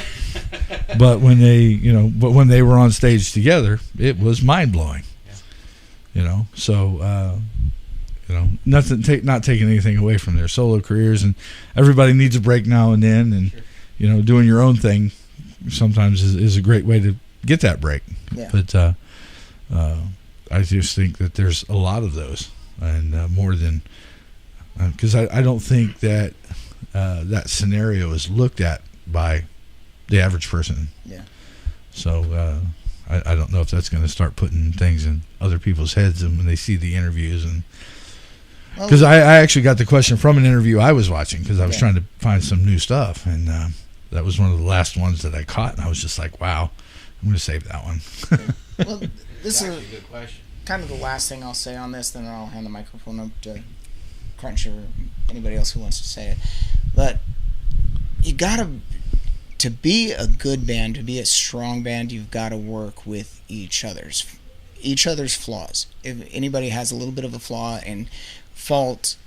But when they were on stage together, it was mind blowing. Yeah. You know, so not taking anything away from their solo careers, and everybody needs a break now and then, and Sure. Doing your own thing sometimes is a great way to get that break. Yeah. But I just think that there's a lot of those, and more than because I don't think that that scenario is looked at by the average person. Yeah. So I don't know if that's going to start putting things in other people's heads and when they see the interviews, and because I actually got the question from an interview I was watching because I was trying to find some new stuff, and that was one of the last ones that I caught, and I was just like, wow, I'm going to save that one. Well, this is Actually, a good question. kind of the last thing I'll say on this, then I'll hand the microphone up to Crunch or anybody else who wants to say it. But you gotta, to be a good band, to be a strong band, you've got to work with each other's flaws. If anybody has a little bit of a flaw and fault,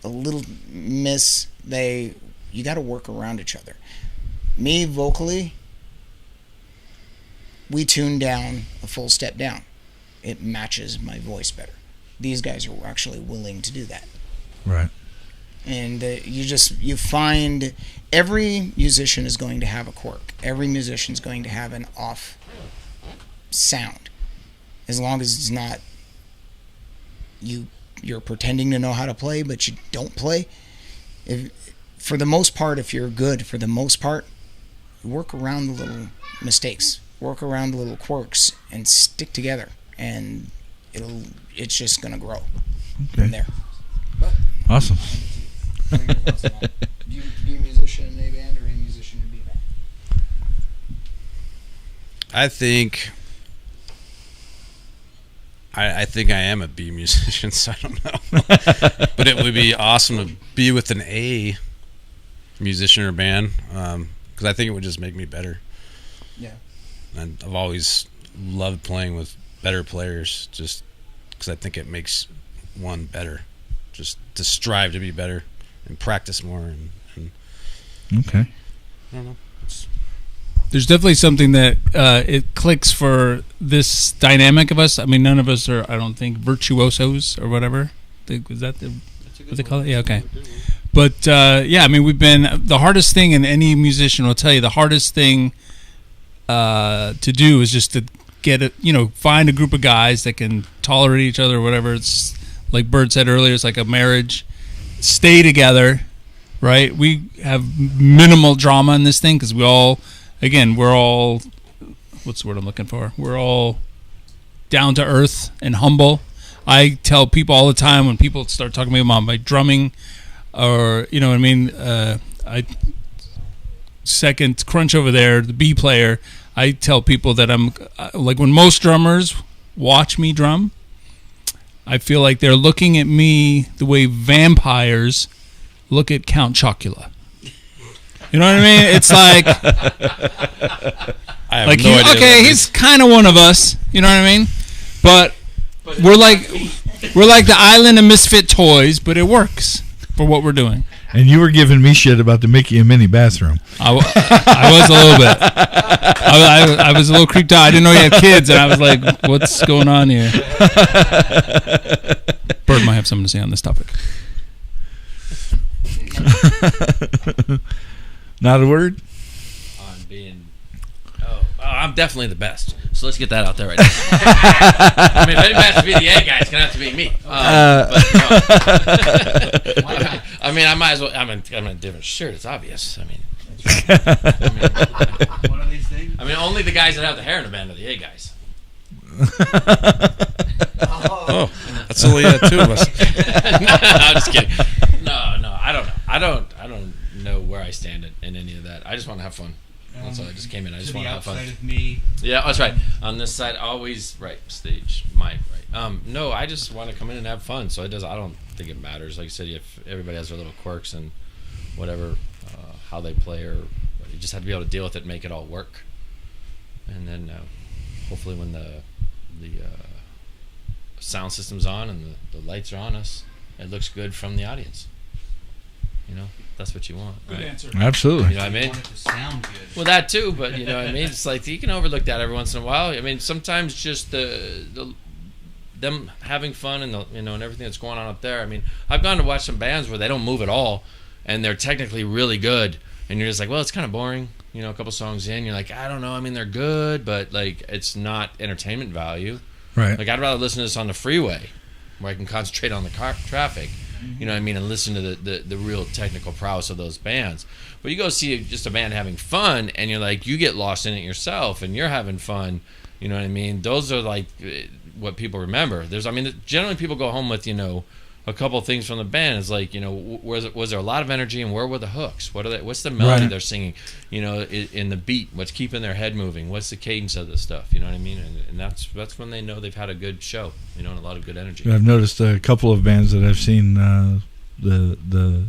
a little miss, you got to work around each other. Me vocally, we tune down a full step down. It matches my voice better. These guys are actually willing to do that. Right. And you find every musician is going to have a quirk. Every musician is going to have an off sound. As long as it's not you're pretending to know how to play, but you don't play. For the most part, if you're good, for the most part, work around the little mistakes. Work around the little quirks and stick together, and it's just gonna grow from there. But, Awesome. do you be a musician in a band or a musician in a band? I think I am a B musician, so I don't know. But it would be awesome to be with an A musician or band, because I think it would just make me better. Yeah. And I've always loved playing with better players, just because I think it makes one better. Just to strive to be better and practice more. And Okay. I don't know. There's definitely something that it clicks for this dynamic of us. I mean, none of us are, I don't think, virtuosos or whatever. Is that what they call it? Yeah, okay. But, yeah, I mean, the hardest thing, and any musician will tell you, the hardest thing to do is just to find a group of guys that can tolerate each other or whatever. It's like Bird said earlier, it's like a marriage. Stay together, right? We have minimal drama in this thing because we're all, what's the word I'm looking for? We're all down to earth and humble. I tell people all the time when people start talking to me about my drumming, or I second Crunch over there, the B player. I tell people that I'm like, when most drummers watch me drum, I feel like they're looking at me the way vampires look at Count Chocula. You know what I mean? It's like, I have no idea. Okay, he's kind of one of us. You know what I mean? But we're like the island of misfit toys, but it works for what we're doing. And you were giving me shit about the Mickey and Minnie bathroom. I was a little bit. I was a little creeped out. I didn't know you had kids, and I was like, what's going on here? Bird might have something to say on this topic. Not a word? On being. I'm definitely the best. So let's get that out there right now. I mean, if anybody has to be the A guy, it's gonna have to be me. But no. I mean, I might as well. I'm in a different shirt. It's obvious. I mean, One of these things. I mean, only the guys that have the hair in the band are the A guys. Oh, that's only two of us. No, I'm just kidding. No, I don't know. I don't know where I stand in any of that. I just want to have fun. That's all. I just came in. I just want to have fun. Outside of me. Yeah, that's right. On this side, always right. Stage, mic, right. No, I just want to come in and have fun. So it does. I don't think it matters. Like I said, if everybody has their little quirks and whatever, how they play, or you just have to be able to deal with it and make it all work. And then hopefully, when the sound system's on and the lights are on us, it looks good from the audience. You know, that's what you want. Good right? answer. Absolutely. You know what I mean? I want it to sound good. Well, that too, but you know what I mean? It's like you can overlook that every once in a while. I mean, sometimes just them having fun and and everything that's going on up there. I mean, I've gone to watch some bands where they don't move at all and they're technically really good, and you're just like, well, it's kind of boring. You know, a couple songs in, you're like, I don't know. I mean, they're good, but like, it's not entertainment value. Right. Like, I'd rather listen to this on the freeway where I can concentrate on the traffic. You know what I mean? And listen to the real technical prowess of those bands. But you go see just a band having fun, and you're like, you get lost in it yourself, and you're having fun. You know what I mean? Those are like what people remember. Generally people go home with, a couple of things from the band. It's like, was there a lot of energy, and where were the hooks? What's the melody they're singing? In the beat, what's keeping their head moving? What's the cadence of the stuff? You know what I mean? And that's when they know they've had a good show. And a lot of good energy. I've noticed a couple of bands that I've seen. The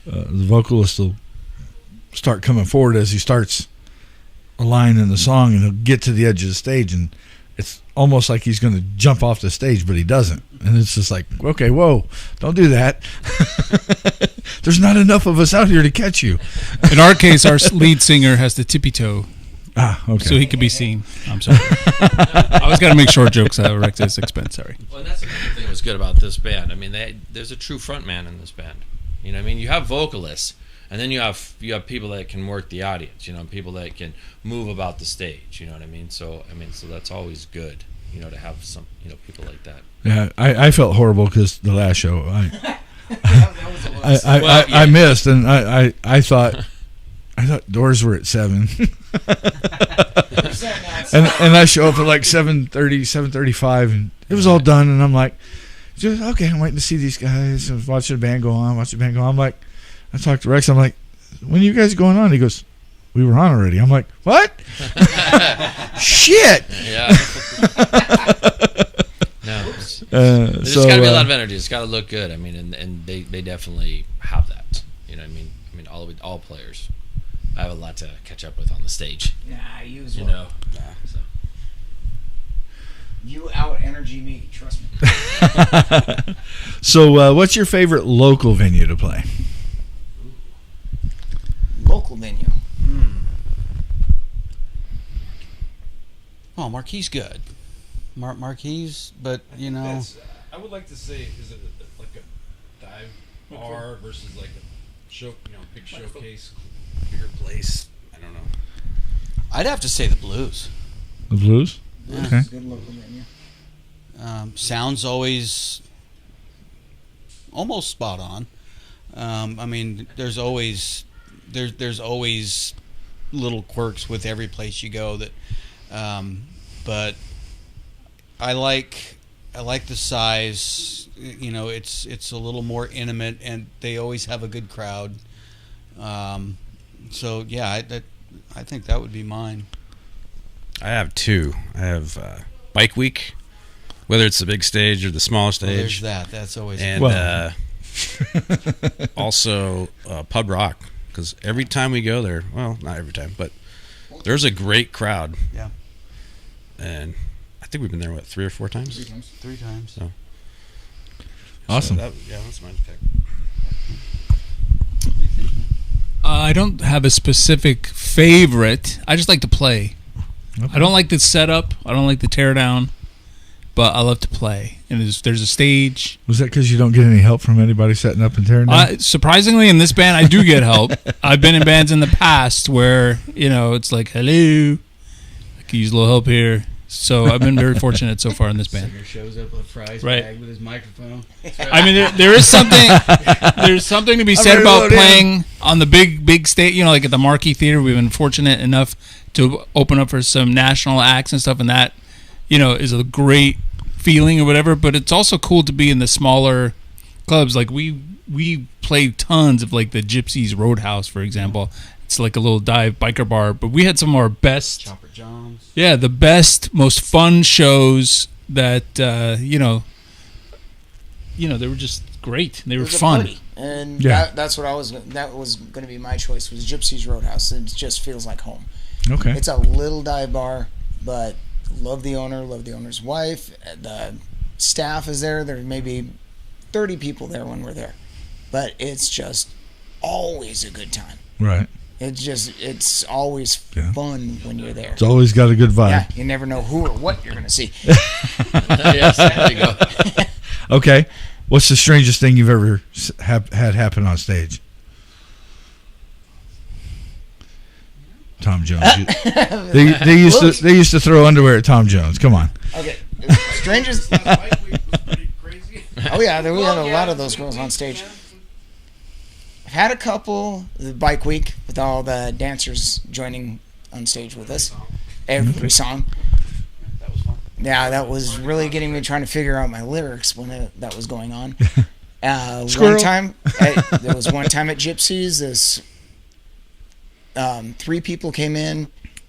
vocalist will start coming forward as he starts a line in the song, and he'll get to the edge of the stage, and it's almost like he's going to jump off the stage, but he doesn't. And it's just like, okay, whoa, don't do that. There's not enough of us out here to catch you. In our case, our lead singer has the tippy toe, Okay. so he could be seen. I'm sorry. I always got to make short jokes at Rex's expense. Sorry. Well, and that's the thing that was good about this band. I mean, there's a true front man in this band. You know what I mean? You have vocalists, and then you have people that can work the audience. People that can move about the stage. You know what I mean? So that's always good. To have some people like that. Yeah, I felt horrible because the last show I missed, and I thought doors were at 7. and I show up at like 7:30, 7:35, and it was all done, and I'm like, just okay, I'm waiting to see these guys and watching the band go on. I'm like, I talked to Rex, I'm like, when are you guys going on? He goes, we were on already. I'm like, what? Shit. Yeah. No. There's got to be a lot of energy. It's got to look good. I mean, and they definitely have that. You know what I mean? All players. I have a lot to catch up with on the stage. Nah, you as well. So. You out energy me, trust me. So, what's your favorite local venue to play? Local venue. Oh, Marquis good. Marquis, but I would like to say, is it like a dive bar versus like a big showcase, bigger place? I don't know. I'd have to say the Blues. The Blues? Yeah. Okay. Good local venue. Sounds always almost spot on. There's always little quirks with every place you go that, but I like the size. It's a little more intimate, and they always have a good crowd. So yeah, I think that would be mine. I have two. I have Bike Week, whether it's the big stage or the smaller stage. Well, there's that. That's always and also Pub Rock, because every time we go there, well, not every time, but there's a great crowd. Yeah. And I think we've been there, 3 or 4 times? 3 times. So. Awesome. So that's my pick. I don't have a specific favorite. I just like to play. Okay. I don't like the setup. I don't like the teardown, but I love to play. And there's a stage. Was that because you don't get any help from anybody setting up and tearing down? Surprisingly, in this band, I do get help. I've been in bands in the past where, it's like, hello, Could use a little help here. So I've been very fortunate so far in this band. Singer shows up with a prize Right. bag with his microphone. I mean, there is something. There's something to be said about playing on the big stage. You know, like at the Marquee Theater, we've been fortunate enough to open up for some national acts and stuff, and that, you know, is a great feeling or whatever. But it's also cool to be in the smaller clubs. Like we played tons of like the Gypsies Roadhouse, for example. It's like a little dive biker bar, but we had some of our best, Chopper Johns. yeah, the best, most fun shows that you know, they were just great. They It were was a fun. party. And Yeah. that's what that was going to be my choice, was Gypsies Roadhouse. It just feels like home. Okay. It's a little dive bar, but love the owner, love the owner's wife. The staff is there. There may be 30 people there when we're there, but it's just always a good time. Right. It's always Yeah. fun when you're there. It's always got a good vibe. Yeah, you never know who or what you're going to see. Yes, there you go. Okay. What's the strangest thing you've ever had happen on stage? Tom Jones. They used to throw underwear at Tom Jones. Come on. Okay, strangest. Oh yeah, we had a lot of those girls on stage. I've had a couple, the bike week, with all the dancers joining on stage with us. Every song. That was fun. Yeah, that was really getting me trying to figure out my lyrics when that was going on. Squirrel. One time, there was one time at Gypsies, this 3 people came in,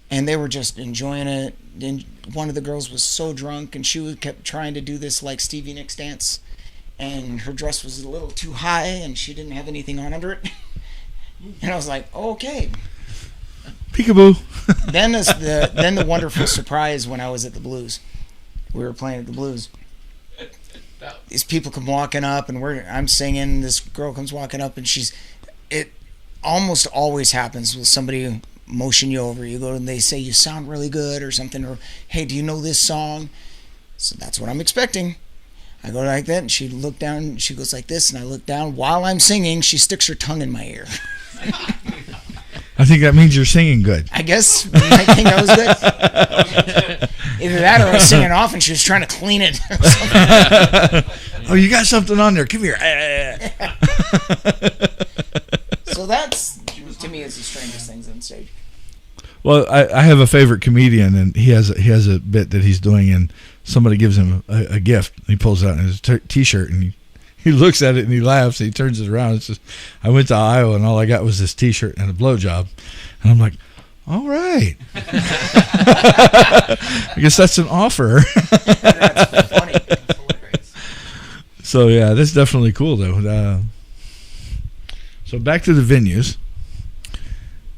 and they were just enjoying it. And one of the girls was so drunk, and she kept trying to do this like Stevie Nicks dance, and her dress was a little too high, and she didn't have anything on under it. And I was like, okay. Peekaboo. Then the wonderful surprise when I was at the Blues. We were playing at the Blues. These people come walking up, and I'm singing. This girl comes walking up, and it almost always happens with somebody motion you over. You go and they say you sound really good or something, or hey, do you know this song? So that's what I'm expecting. I go like that, and she looked down, she goes like this, and I look down. While I'm singing, she sticks her tongue in my ear. I think that means you're singing good. I guess I think I was good. Either that or I was singing off and she was trying to clean it. Oh, you got something on there. Come here. So that's, to me, is the strangest things on stage. Well, I have a favorite comedian, and he has a bit that he's doing, and somebody gives him a gift. He pulls out his T-shirt, and he looks at it, and he laughs, and he turns it around and says, I went to Iowa, and all I got was this T-shirt and a blowjob. And I'm like, all right. I guess that's an offer. That's funny. So, yeah, that's definitely cool, though. So back to the venues.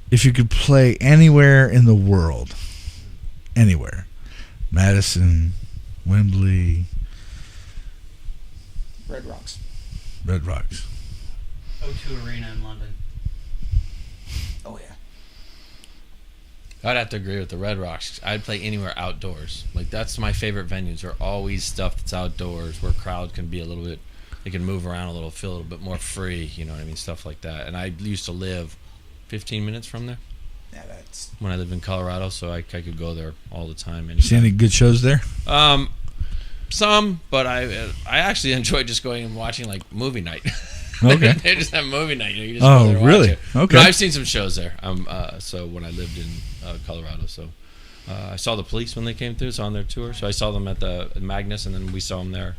If you could play anywhere in the world, anywhere, Madison, Wembley, Red Rocks. Red Rocks. O2 Arena in London. Oh, yeah. I'd have to agree with the Red Rocks. I'd play anywhere outdoors. Like, that's my favorite venues. Are always stuff that's outdoors where crowd can be a little bit, they can move around a little, feel a little bit more free. You know what I mean? Stuff like that. And I used to live 15 minutes from there Yeah, that's... when I lived in Colorado, so I could go there all the time. See any good shows there? Some, but I actually enjoy just going and watching like movie night. Okay. They just have movie night. You just go there and really? watch it. Okay. But I've seen some shows there. So when I lived in Colorado, so I saw the Police when they came through. So on their tour, so I saw them at the Magnus, and then we saw them there.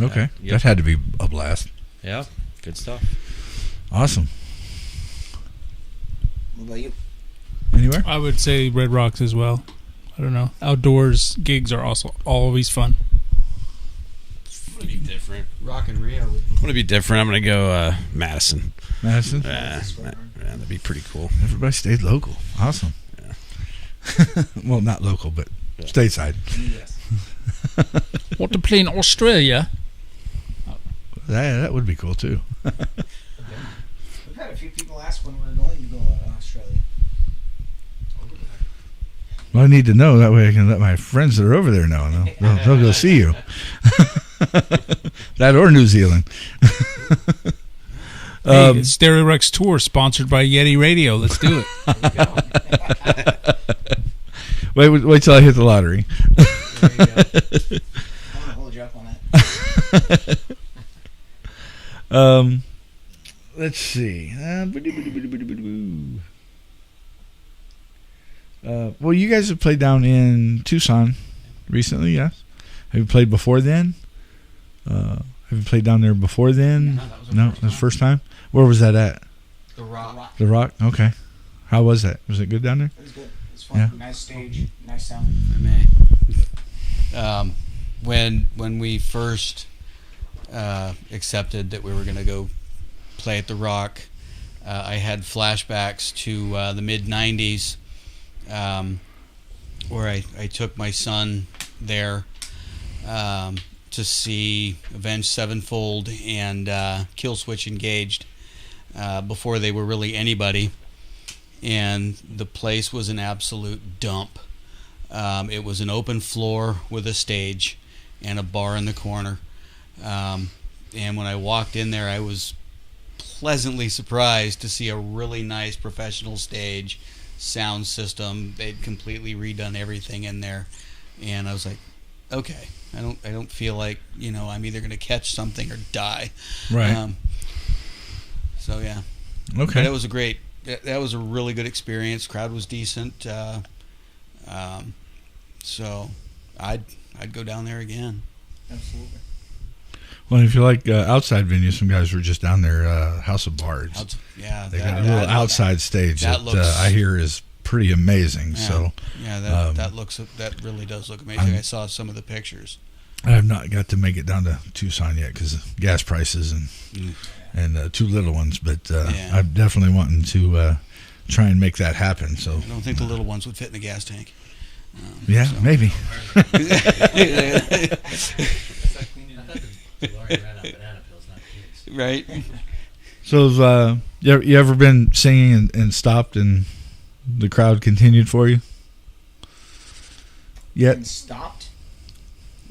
Okay. Yep. That had to be a blast. Yeah, good stuff. Awesome. What about you? Anywhere? I would say Red Rocks as well. I don't know. Outdoors gigs are also always fun. I'm gonna be different. Rock in Rio. I'm gonna be different. I'm gonna go Madison. Madison? That'd be pretty cool. Everybody stayed local. Awesome. Yeah. Well, not local, but stateside. Yes. Want to play in Australia? That would be cool, too. We've had a few people ask when we're going to go to Australia. Well, I need to know. That way I can let my friends that are over there know. They'll go see you. That or New Zealand. Hey, Stereo Rex Tour sponsored by Yeti Radio. Let's do it. Wait till I hit the lottery. There you go. I'm gonna hold you up on that. Let's see. Well, you guys have played down in Tucson recently, yes? Have you played before then? Have you played down there before then? No, that was the first time. Where was that at? The Rock. The Rock. Okay. How was that? Was it good down there? It was good. It was fun. Yeah. Nice stage. Nice sound. When we first accepted that we were going to go play at the Rock, I had flashbacks to the mid '90s, where I took my son there to see Avenged Sevenfold and Killswitch Engaged before they were really anybody, and the place was an absolute dump. It was an open floor with a stage and a bar in the corner, and when I walked in there, I was pleasantly surprised to see a really nice professional stage, sound system. They'd completely redone everything in there, and I was like, okay, I don't feel like, I'm either going to catch something or die. Right. So yeah. Okay. But that was a really good experience. Crowd was decent. So I'd go down there again. Absolutely. Well, if you like outside venues, some guys were just down there, House of Bards. Yeah. They got a little outside stage that I hear is pretty amazing. Yeah, So that really does look amazing. I saw some of the pictures. I have not got to make it down to Tucson yet because of gas prices and two little ones, but I'm definitely wanting to try and make that happen. So I don't think the little ones would fit in the gas tank. Maybe. Right. So, you ever been singing and stopped, and the crowd continued for you? And stopped?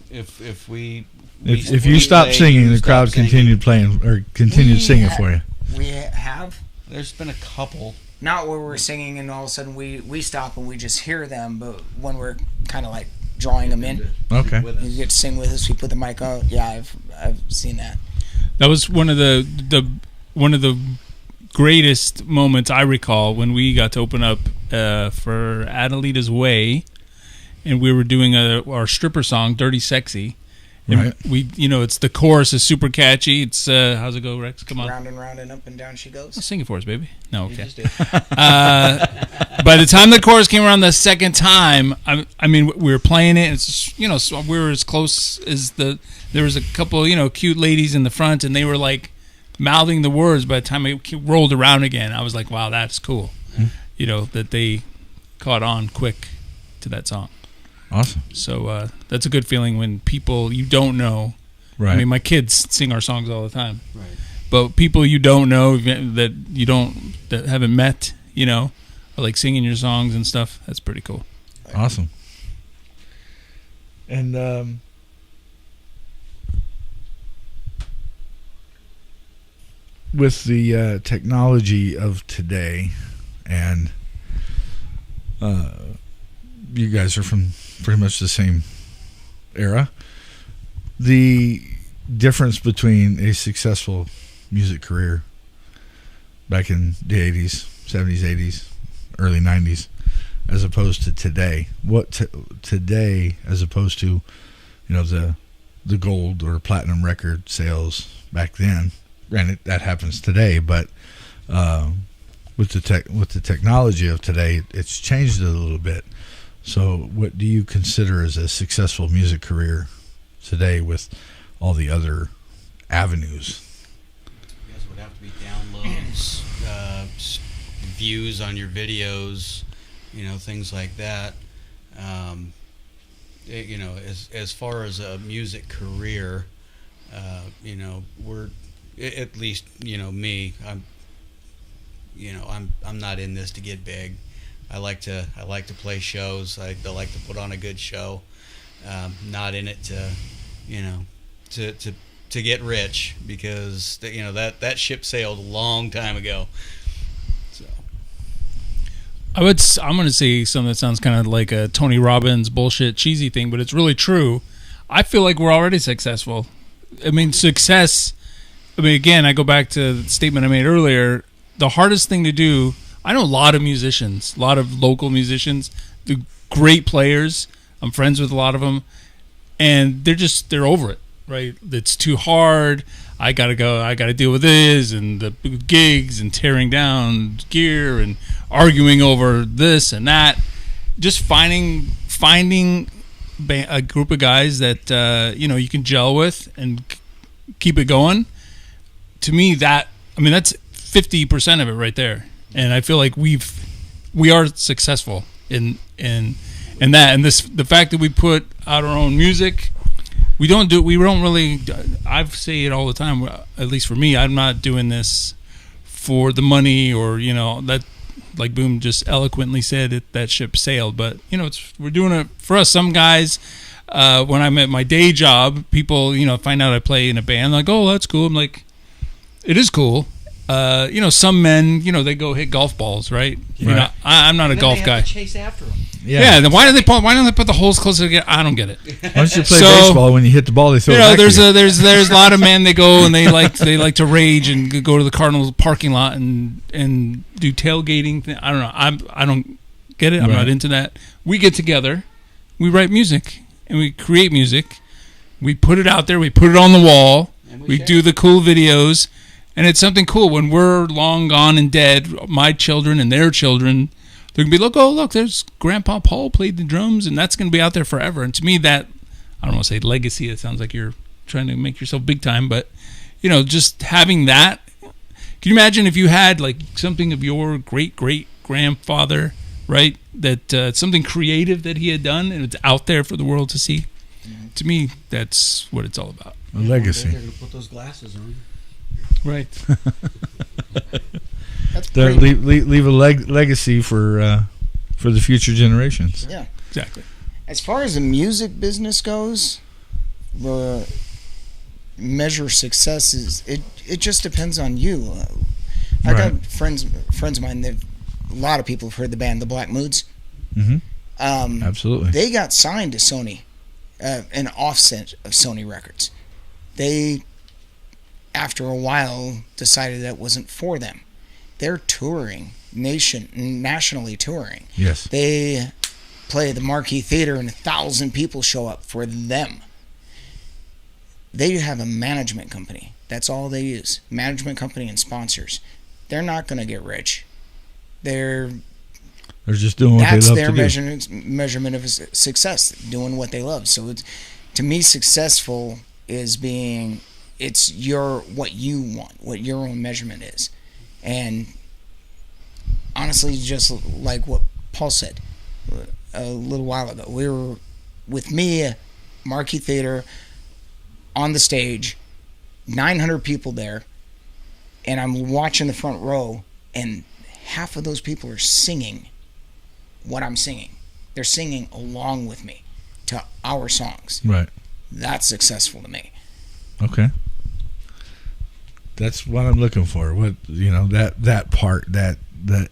If you stopped singing, the crowd continued playing or continued singing for you. We have. There's been a couple. Not where we're singing and all of a sudden we stop and we just hear them, but when we're kind of like drawing them in. Okay. You get to sing with us. We put the mic out. Yeah, I've seen that. That was one of the greatest moments I recall when we got to open up for Adelita's Way, and we were doing our stripper song, "Dirty Sexy." And right. We, it's the chorus is super catchy. It's how's it go, Rex? Come on. Round and round and up and down she goes. Well, sing it for us, baby. No, okay. By the time the chorus came around the second time, I mean, we were playing it. And it's just, so we were as close as there was a couple, cute ladies in the front, and they were like mouthing the words. By the time it rolled around again, I was like, wow, that's cool. Mm-hmm. That they caught on quick to that song. Awesome. So that's a good feeling when people you don't know. Right. I mean, my kids sing our songs all the time. Right. But people you don't know that haven't met, are like singing your songs and stuff. That's pretty cool. Awesome. And with the technology of today, and you guys are from pretty much the same era, the difference between a successful music career back in the 80s, 70s, 80s, early 90s, as opposed to today. Today, as opposed to, the gold or platinum record sales back then. Granted, that happens today, but with the technology of today, it's changed it a little bit. So, what do you consider as a successful music career today with all the other avenues? I guess it would have to be downloads, views on your videos, things like that. As far as a music career, we're at least me. I'm not in this to get big. I like to play shows. I like to put on a good show. Not in it to get rich, because that ship sailed a long time ago. So I'm going to say something that sounds kind of like a Tony Robbins bullshit cheesy thing, but it's really true. I feel like we're already successful. I mean, success. I mean, again, I go back to the statement I made earlier. The hardest thing to do. I know a lot of musicians, a lot of local musicians, the great players. I'm friends with a lot of them, and they're over it. Right? It's too hard. I gotta go. I gotta deal with this and the gigs and tearing down gear and arguing over this and that. Just finding a group of guys that you can gel with and keep it going. To me, that's 50% of it right there. And I feel like we are successful in that. And the fact that we put out our own music. We don't really. I say it all the time. At least for me, I'm not doing this for the money or that. Like Boom just eloquently said, that ship sailed. But we're doing it for us. Some guys, when I'm at my day job, people find out I play in a band. Like, oh, that's cool. I'm like, it is cool. Some men, they go hit golf balls, right? Right. I'm not a golf guy. Chase after them. Yeah. Then why don't they put the holes closer together? I don't get it. Why don't you play baseball? When you hit the ball, they throw it back to you. There's a lot of men. They go and they like to rage and go to the Cardinals parking lot and do tailgating. I don't know. I don't get it. I'm not into that. We get together, we write music, and we create music. We put it out there. We put it on the wall. We do the cool videos. And it's something cool. When we're long gone and dead, my children and their children, they're going to be, look, there's Grandpa Paul played the drums, and that's going to be out there forever. And to me, that, I don't want to say legacy. It sounds like you're trying to make yourself big time. But, just having that. Can you imagine if you had, like, something of your great-great-grandfather, right, that something creative that he had done, and it's out there for the world to see? Mm-hmm. To me, that's what it's all about. A legacy. They're going to put those glasses on. Right. That's great. Leave a legacy for the future generations. Yeah, exactly. As far as the music business goes, the measure success is it just depends on you. I got friends of mine. A lot of people have heard the band The Black Moods. Mm-hmm. Absolutely. They got signed to Sony, an offset of Sony Records. They, after a while, decided that wasn't for them. They're touring, nationally touring. Yes. They play the Marquee Theater and 1,000 people show up for them. They have a management company. That's all they use. Management company and sponsors. They're not going to get rich. They're just doing what they love to do. That's their measurement of success, doing what they love. So to me, successful is being... It's what you want, what your own measurement is. And honestly, just like what Paul said a little while ago, we were with me, Marquee Theater, on the stage, 900 people there, and I'm watching the front row, and half of those people are singing what I'm singing. They're singing along with me to our songs. Right. That's successful to me. Okay. That's what I'm looking for. What that part, the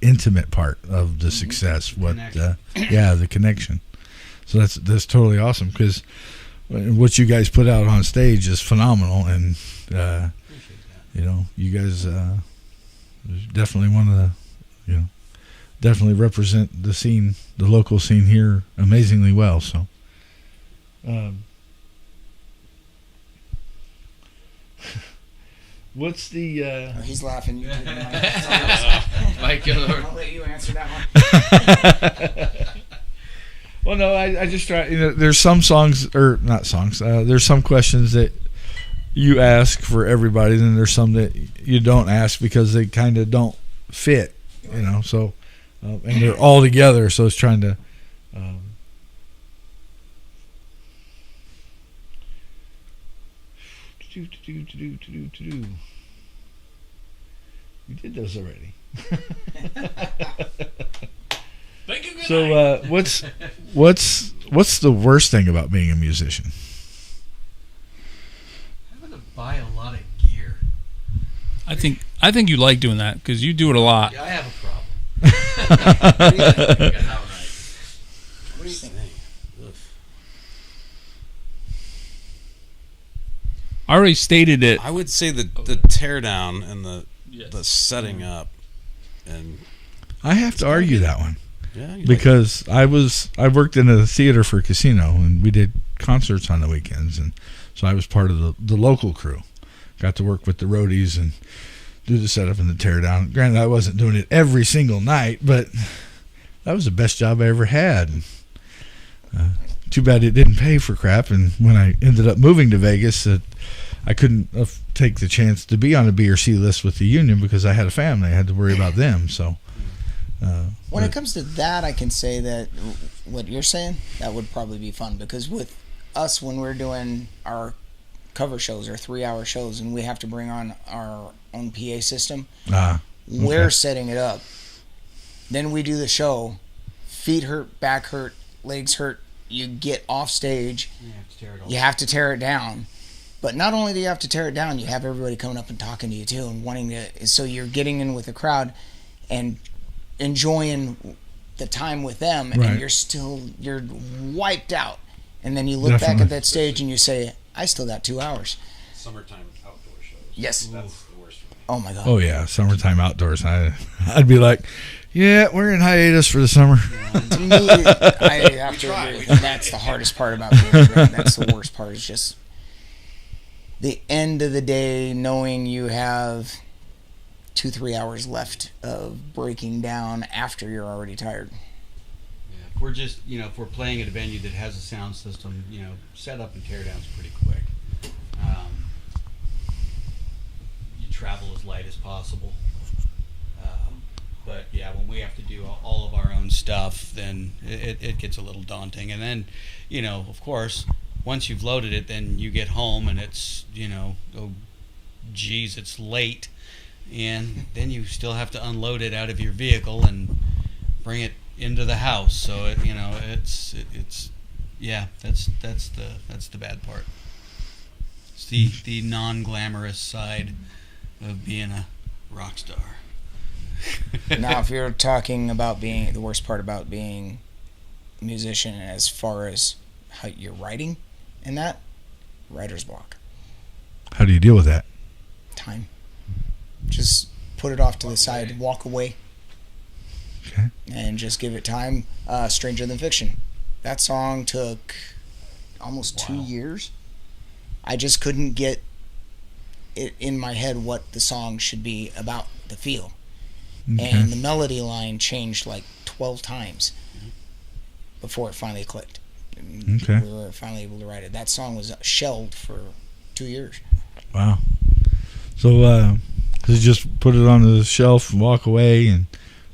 intimate part of the success. The connection. So that's totally awesome because what you guys put out on stage is phenomenal, and you guys definitely want to definitely represent the scene, the local scene here, amazingly well. So. What's the... he's laughing. You Mike, I'll let you answer that one. Well, no, I just try... there's some songs... Or, not songs. There's some questions that you ask for everybody, and there's some that you don't ask because they kind of don't fit, so... and they're all together, so it's trying to... We did those already. Thank you. So, what's the worst thing about being a musician? Having to buy a lot of gear. I think you like doing that because you do it a lot. Yeah, I have a problem. What do you think? You got that one right. What do you think? I already stated it. I would say the teardown and the setting up, and I have to argue that one yeah, because I worked in a theater for a casino, and we did concerts on the weekends, and so I was part of the local crew. Got to work with the roadies and do the setup and the teardown. Granted, I wasn't doing it every single night, but that was the best job I ever had. Too bad it didn't pay for crap, and when I ended up moving to Vegas, I couldn't take the chance to be on a B or C list with the union because I had a family. I had to worry about them. So, when it comes to that, I can say that what you're saying, that would probably be fun, because with us, when we're doing our cover shows or 3-hour shows and we have to bring on our own PA system, we're setting it up. Then we do the show. Feet hurt, back hurt, legs hurt. You get off stage. You have to tear it down. But not only do you have to tear it down, you have everybody coming up and talking to you too and wanting to. So you're getting in with the crowd and enjoying the time with them, and you're wiped out. And then you look back at that stage and you say, I still got 2 hours. Summertime outdoor shows. Yes. That's the worst for me. Oh my God. oh yeah, summertime outdoors. I'd be like, yeah, we're in hiatus for the summer. To me, I have to agree. That's the hardest part about being a band. That's the worst part. Is just the end of the day, knowing you have 2-3 hours left of breaking down after you're already tired. If we're just, if we're playing at a venue that has a sound system, set up and tear down's pretty quick. You travel as light as possible. But yeah, when we have to do all of our own stuff, then it gets a little daunting. And then, of course, once you've loaded it, then you get home and it's, oh, geez, it's late. And then you still have to unload it out of your vehicle and bring it into the house. So, it's that's the bad part. It's the non-glamorous side of being a rock star. Now, if you're talking about being the worst part about being a musician as far as how you're writing and that, writer's block. How do you deal with that? Time. Just put it off to the side, walk away, Okay. and just give it time. Stranger Than Fiction. That song took almost 2 years. I just couldn't get it in my head what the song should be about, the feel. Okay. And the melody line changed like 12 times before it finally clicked. Okay. We were finally able to write it. That song was shelved for 2 years. Wow. So, you just put it on the shelf and walk away and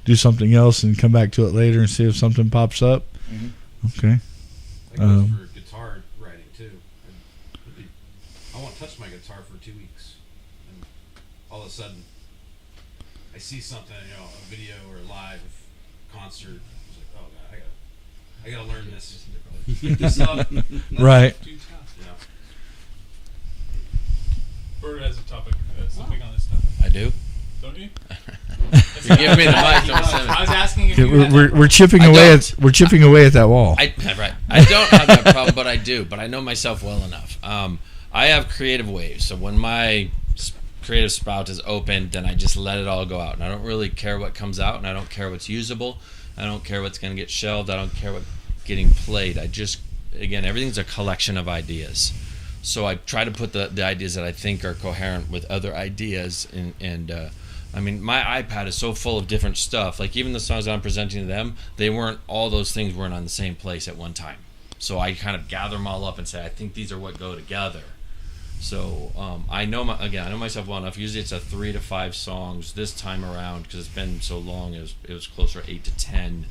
do something else and come back to it later and see if something pops up? Mm-hmm. Okay. That goes for guitar writing too. I won't touch my guitar for 2 weeks, and all of a sudden, I see something, a video or a live concert. It's like, oh God, I gotta learn this. Pick this up. Right. Too tough. Yeah. Bird has a topic. Something on this topic. I do. Don't you? You give me the mic. Don't send I it. was asking if Okay, you had we're chipping I away don't. we're chipping away at that wall. Right. I don't have that problem, but I do. But I know myself well enough. I have creative waves, so when my creative spout is open, then I just let it all go out, and I don't really care what comes out, and I don't care what's usable. I don't care what's going to get shelved. I don't care what's getting played. Again, everything's a collection of ideas. So I try to put the ideas that I think are coherent with other ideas, and I mean, my iPad is so full of different stuff. Like even the songs that I'm presenting to them, all those things weren't on the same place at one time. So I kind of gather them all up and say, I think these are what go together. So I know myself well enough. Usually it's 3 to 5 songs this time around because it's been so long. It was closer to 8 to 10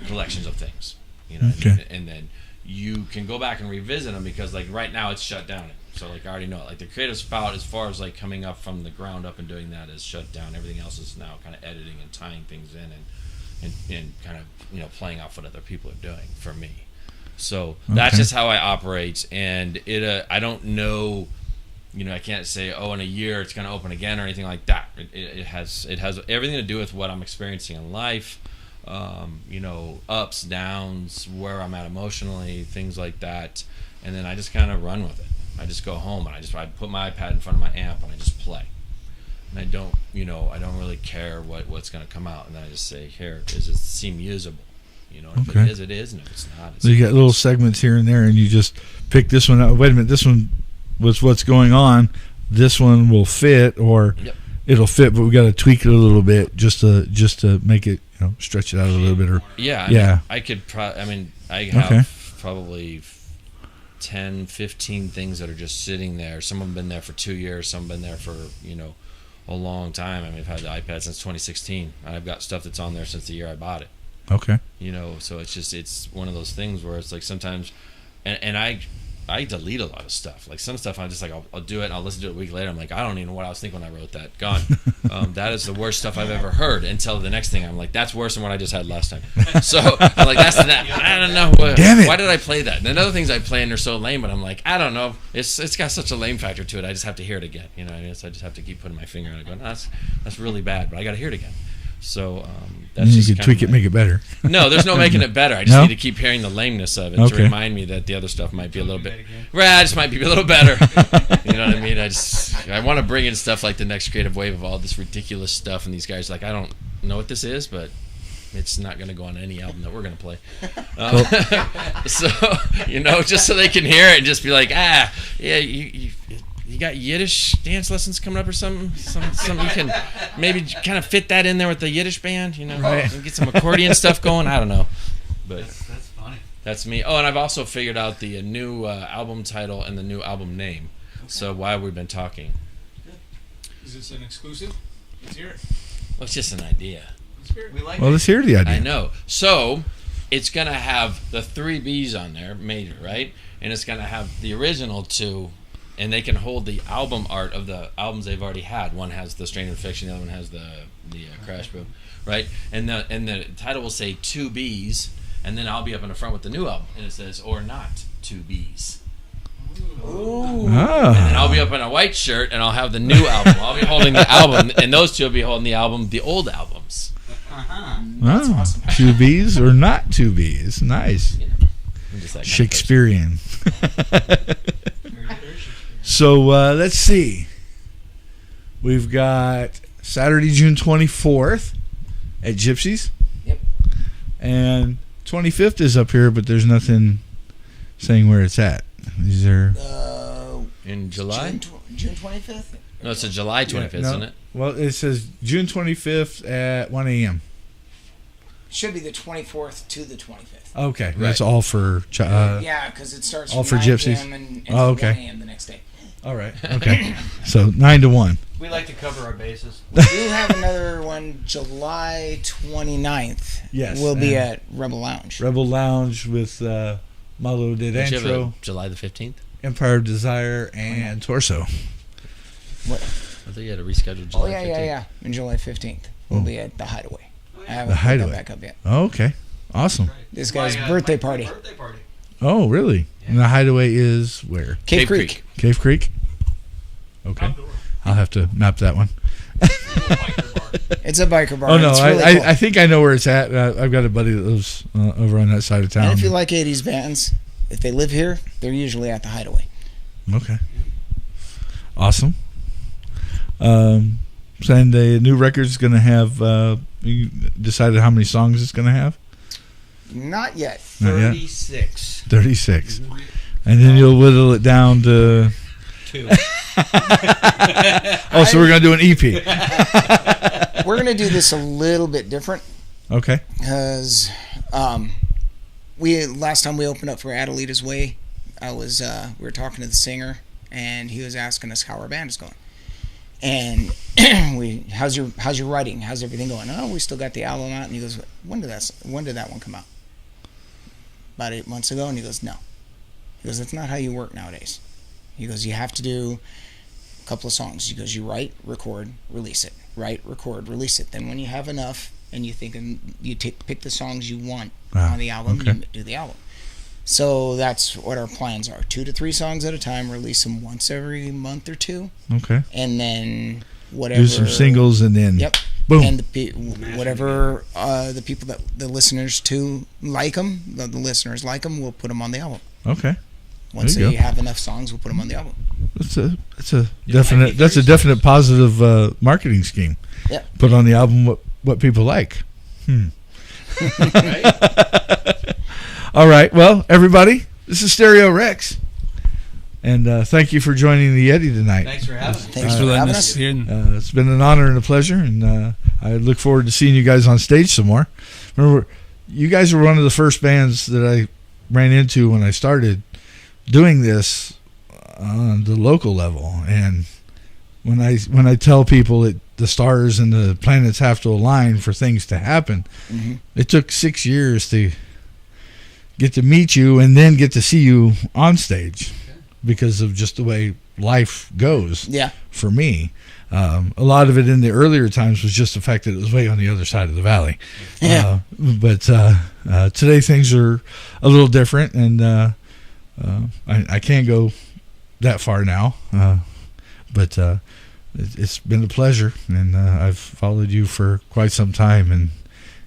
collections of things, Okay. and then you can go back and revisit them because like right now it's shut down. So like I already know it. Like the creative spout, as far as like coming up from the ground up and doing that, is shut down. Everything else is now kind of editing and tying things in and kind of playing off what other people are doing for me. So that's just how I operate, and I don't know I can't say, in a year it's going to open again or anything like that. It has everything to do with what I'm experiencing in life, ups, downs, where I'm at emotionally, things like that. And then I just kind of run with it. I just go home and I put my iPad in front of my amp and I just play. And I don't really care what's going to come out. And then I just say, here, does it seem usable? If it is, it is. And if it's not, it's so you got little segments here and there, and you just pick this one out. Wait a minute, this one was what's going on. This one will fit, or it'll fit, but we got to tweak it a little bit just to make it, stretch it out a little bit. Or I could. I have probably 10, 15 things that are just sitting there. Some of them been there for 2 years. Some have been there for a long time. I've had the iPad since 2016. I've got stuff that's on there since the year I bought it. Okay. So it's one of those things where it's like sometimes, and I delete a lot of stuff. Like some stuff I'm just like, I'll do it and I'll listen to it a week later. I'm like, I don't even know what I was thinking when I wrote that. Gone. That is the worst stuff I've ever heard, until the next thing I'm like, that's worse than what I just had last time. So I'm like, that's that. I don't know. Damn it. Why did I play that? And then other things I play and they're so lame, but I'm like, I don't know. It's got such a lame factor to it. I just have to hear it again. So I just have to keep putting my finger on it going, that's really bad, but I got to hear it again. So that's you just can tweak it, make it better. No, there's no making it better. I just need to keep hearing the lameness of it to remind me that the other stuff might be a little bit. Right, just might be a little better. You know what I mean? I want to bring in stuff like the next creative wave of all this ridiculous stuff, and these guys like, I don't know what this is, but it's not going to go on any album that we're going to play. So just so they can hear it and just be like, you got Yiddish dance lessons coming up or something? Something you can maybe kind of fit that in there with the Yiddish band, Right. And get some accordion stuff going. I don't know, but That's funny. that's me. Oh, and I've also figured out the new album title and the new album name. Okay. So while we've been talking, Is this an exclusive? Let's hear it. well, it's just an idea. We like Well, let's hear the idea. I know. So it's gonna have the 3 B's on there, major, right? And it's gonna have the original 2. And they can hold the album art of the albums they've already had. One has the Stranger Fiction, the other one has the Crash Boom, right? And the title will say 2 B's, and then I'll be up in the front with the new album, and it says or not 2 B's. Oh. And then I'll be up in a white shirt, and I'll have the new album. I'll be holding the album, and those 2 will be holding the album, the old albums. That's awesome. 2 B's or not 2 B's. Nice. I'm just that kind of Shakespearean. So let's see. We've got Saturday, June 24th at Gypsies. Yep. And 25th is up here, but there's nothing saying where it's at. Is there? In July? June 25th? No, it's a July 25th, isn't it? Well, it says June 25th at 1 a.m. Should be the 24th to the 25th. Okay, that's all for yeah, because it starts all from for 9 Gypsies. p.m. and 1 a.m. the next day. All right. Okay. So 9 to 1. We like to cover our bases. We do have another one July 29th. Yes, We'll be and at Rebel Lounge. Rebel Lounge with Malo de Don't you have a Dentro, July the 15th? Empire of Desire, and Torso. What? I thought you had to reschedule July Oh, 15th. yeah. On July 15th. We'll be at the Hideaway. I haven't The put Hideaway. that back up yet. Oh, okay. Awesome. This guy's birthday party. Birthday party. Oh, really? And the Hideaway is where? Cave Creek. Cave Creek? Okay. I'll have to map that one. It's a biker bar. Oh, no. It's really cool. I think I know where it's at. I've got a buddy that lives over on that side of town. And if you like 80s bands, if they live here, they're usually at the Hideaway. Okay. Awesome. And the new record's going to have, you decided how many songs it's going to have? Not yet. Not yet? 36. 36. And then you'll whittle it down to... 2. Oh, so we're going to do an EP. We're going to do this a little bit different Okay. because last time we opened up for Adelita's Way, we were talking to the singer and he was asking us how our band is going. And how's your writing? How's everything going? Oh, we still got the album out. And he goes, when did that one come out? About 8 months ago. And he goes, no. He goes, that's not how you work nowadays. He goes, you have to do a couple of songs. He goes, you write, record, release it. Write, record, release it. Then when you have enough and you think you pick the songs you want on the album, okay. you do the album. So that's what our plans are: 2 to 3 songs at a time. Release them once every month or two, Okay. and then whatever. Do some singles and then Yep. boom. And whatever the people that the listeners to like them, the listeners like them, we'll put them on the album. Okay. Once There you they go. have enough songs, we'll put them on the album. That's a definite positive marketing scheme. Yeah. Put on the album what people like. All right. Well, everybody, this is Stereo Rex, and thank you for joining the Yeti tonight. Thanks for having me. Thanks for letting us here. It's been an honor and a pleasure, and I look forward to seeing you guys on stage some more. Remember, you guys were one of the first bands that I ran into when I started doing this on the local level. And when I tell people that the stars and the planets have to align for things to happen, it took 6 years to get to meet you and then get to see you on stage because of just the way life goes. Yeah. For me, a lot of it in the earlier times was just the fact that it was way on the other side of the valley. Yeah. But today things are a little different, and I can't go that far now. But it's been a pleasure, and I've followed you for quite some time, and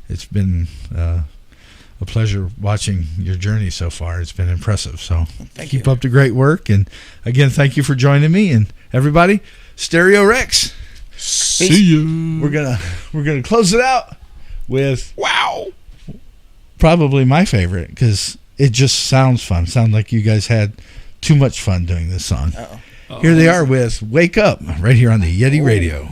it's been a pleasure watching your journey so far. It's been impressive. So keep up the great work, and again, thank you for joining me. And everybody, Stereo Rex. See you. We're gonna close it out with probably my favorite, because it just sounds fun. Sounds like you guys had too much fun doing this song. Here they are with Wake Up, right here on the Yeti Radio.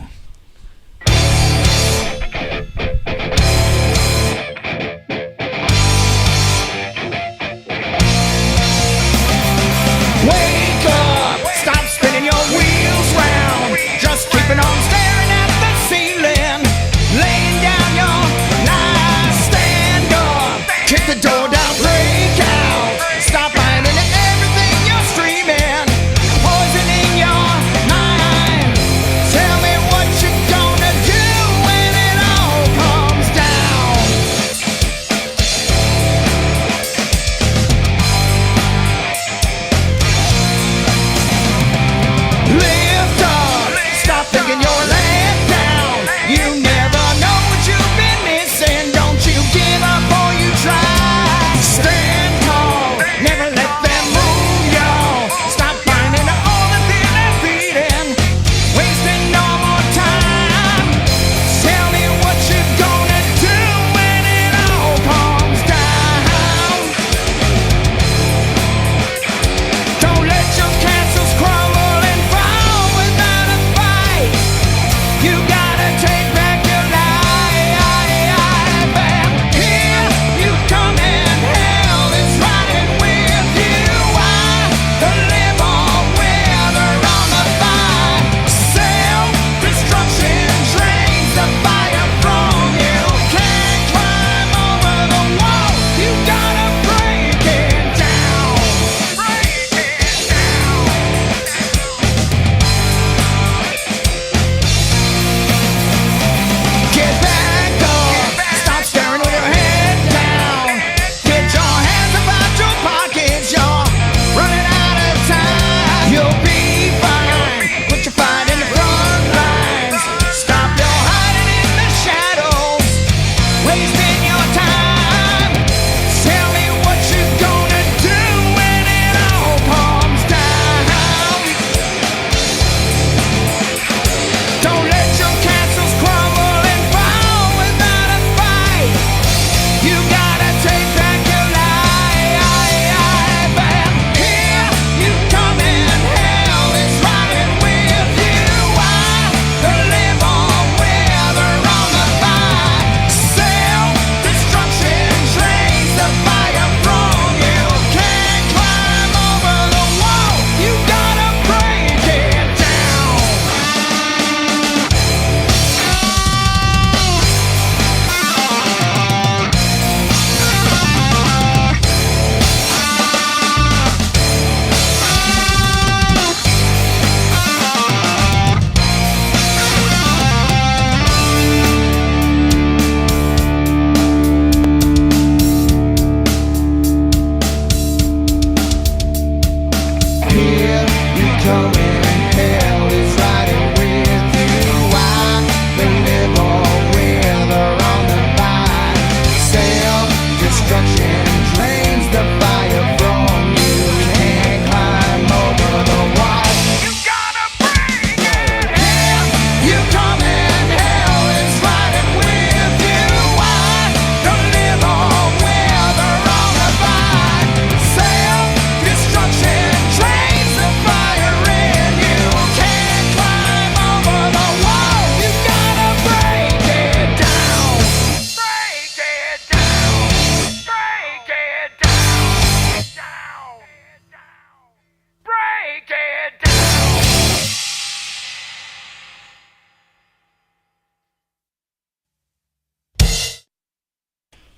Wake up! Stop spinning your wheels round. Just keeping on staring at the ceiling. Laying down your lies. Stand up. Kick the door down. Break out. Stop buying into everything you're streaming. Poisoning your mind. Tell me what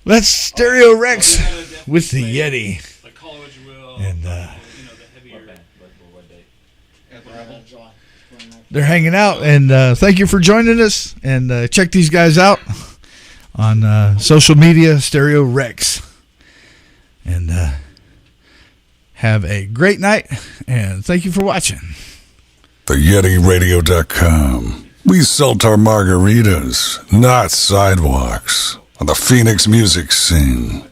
That's Stereo Rex with the Yeti. And they're hanging out. And thank you for joining us. And check these guys out on social media, Stereo Rex. And have a great night. And thank you for watching. TheYetiRadio.com. We sell our margaritas, not sidewalks, on the Phoenix music scene.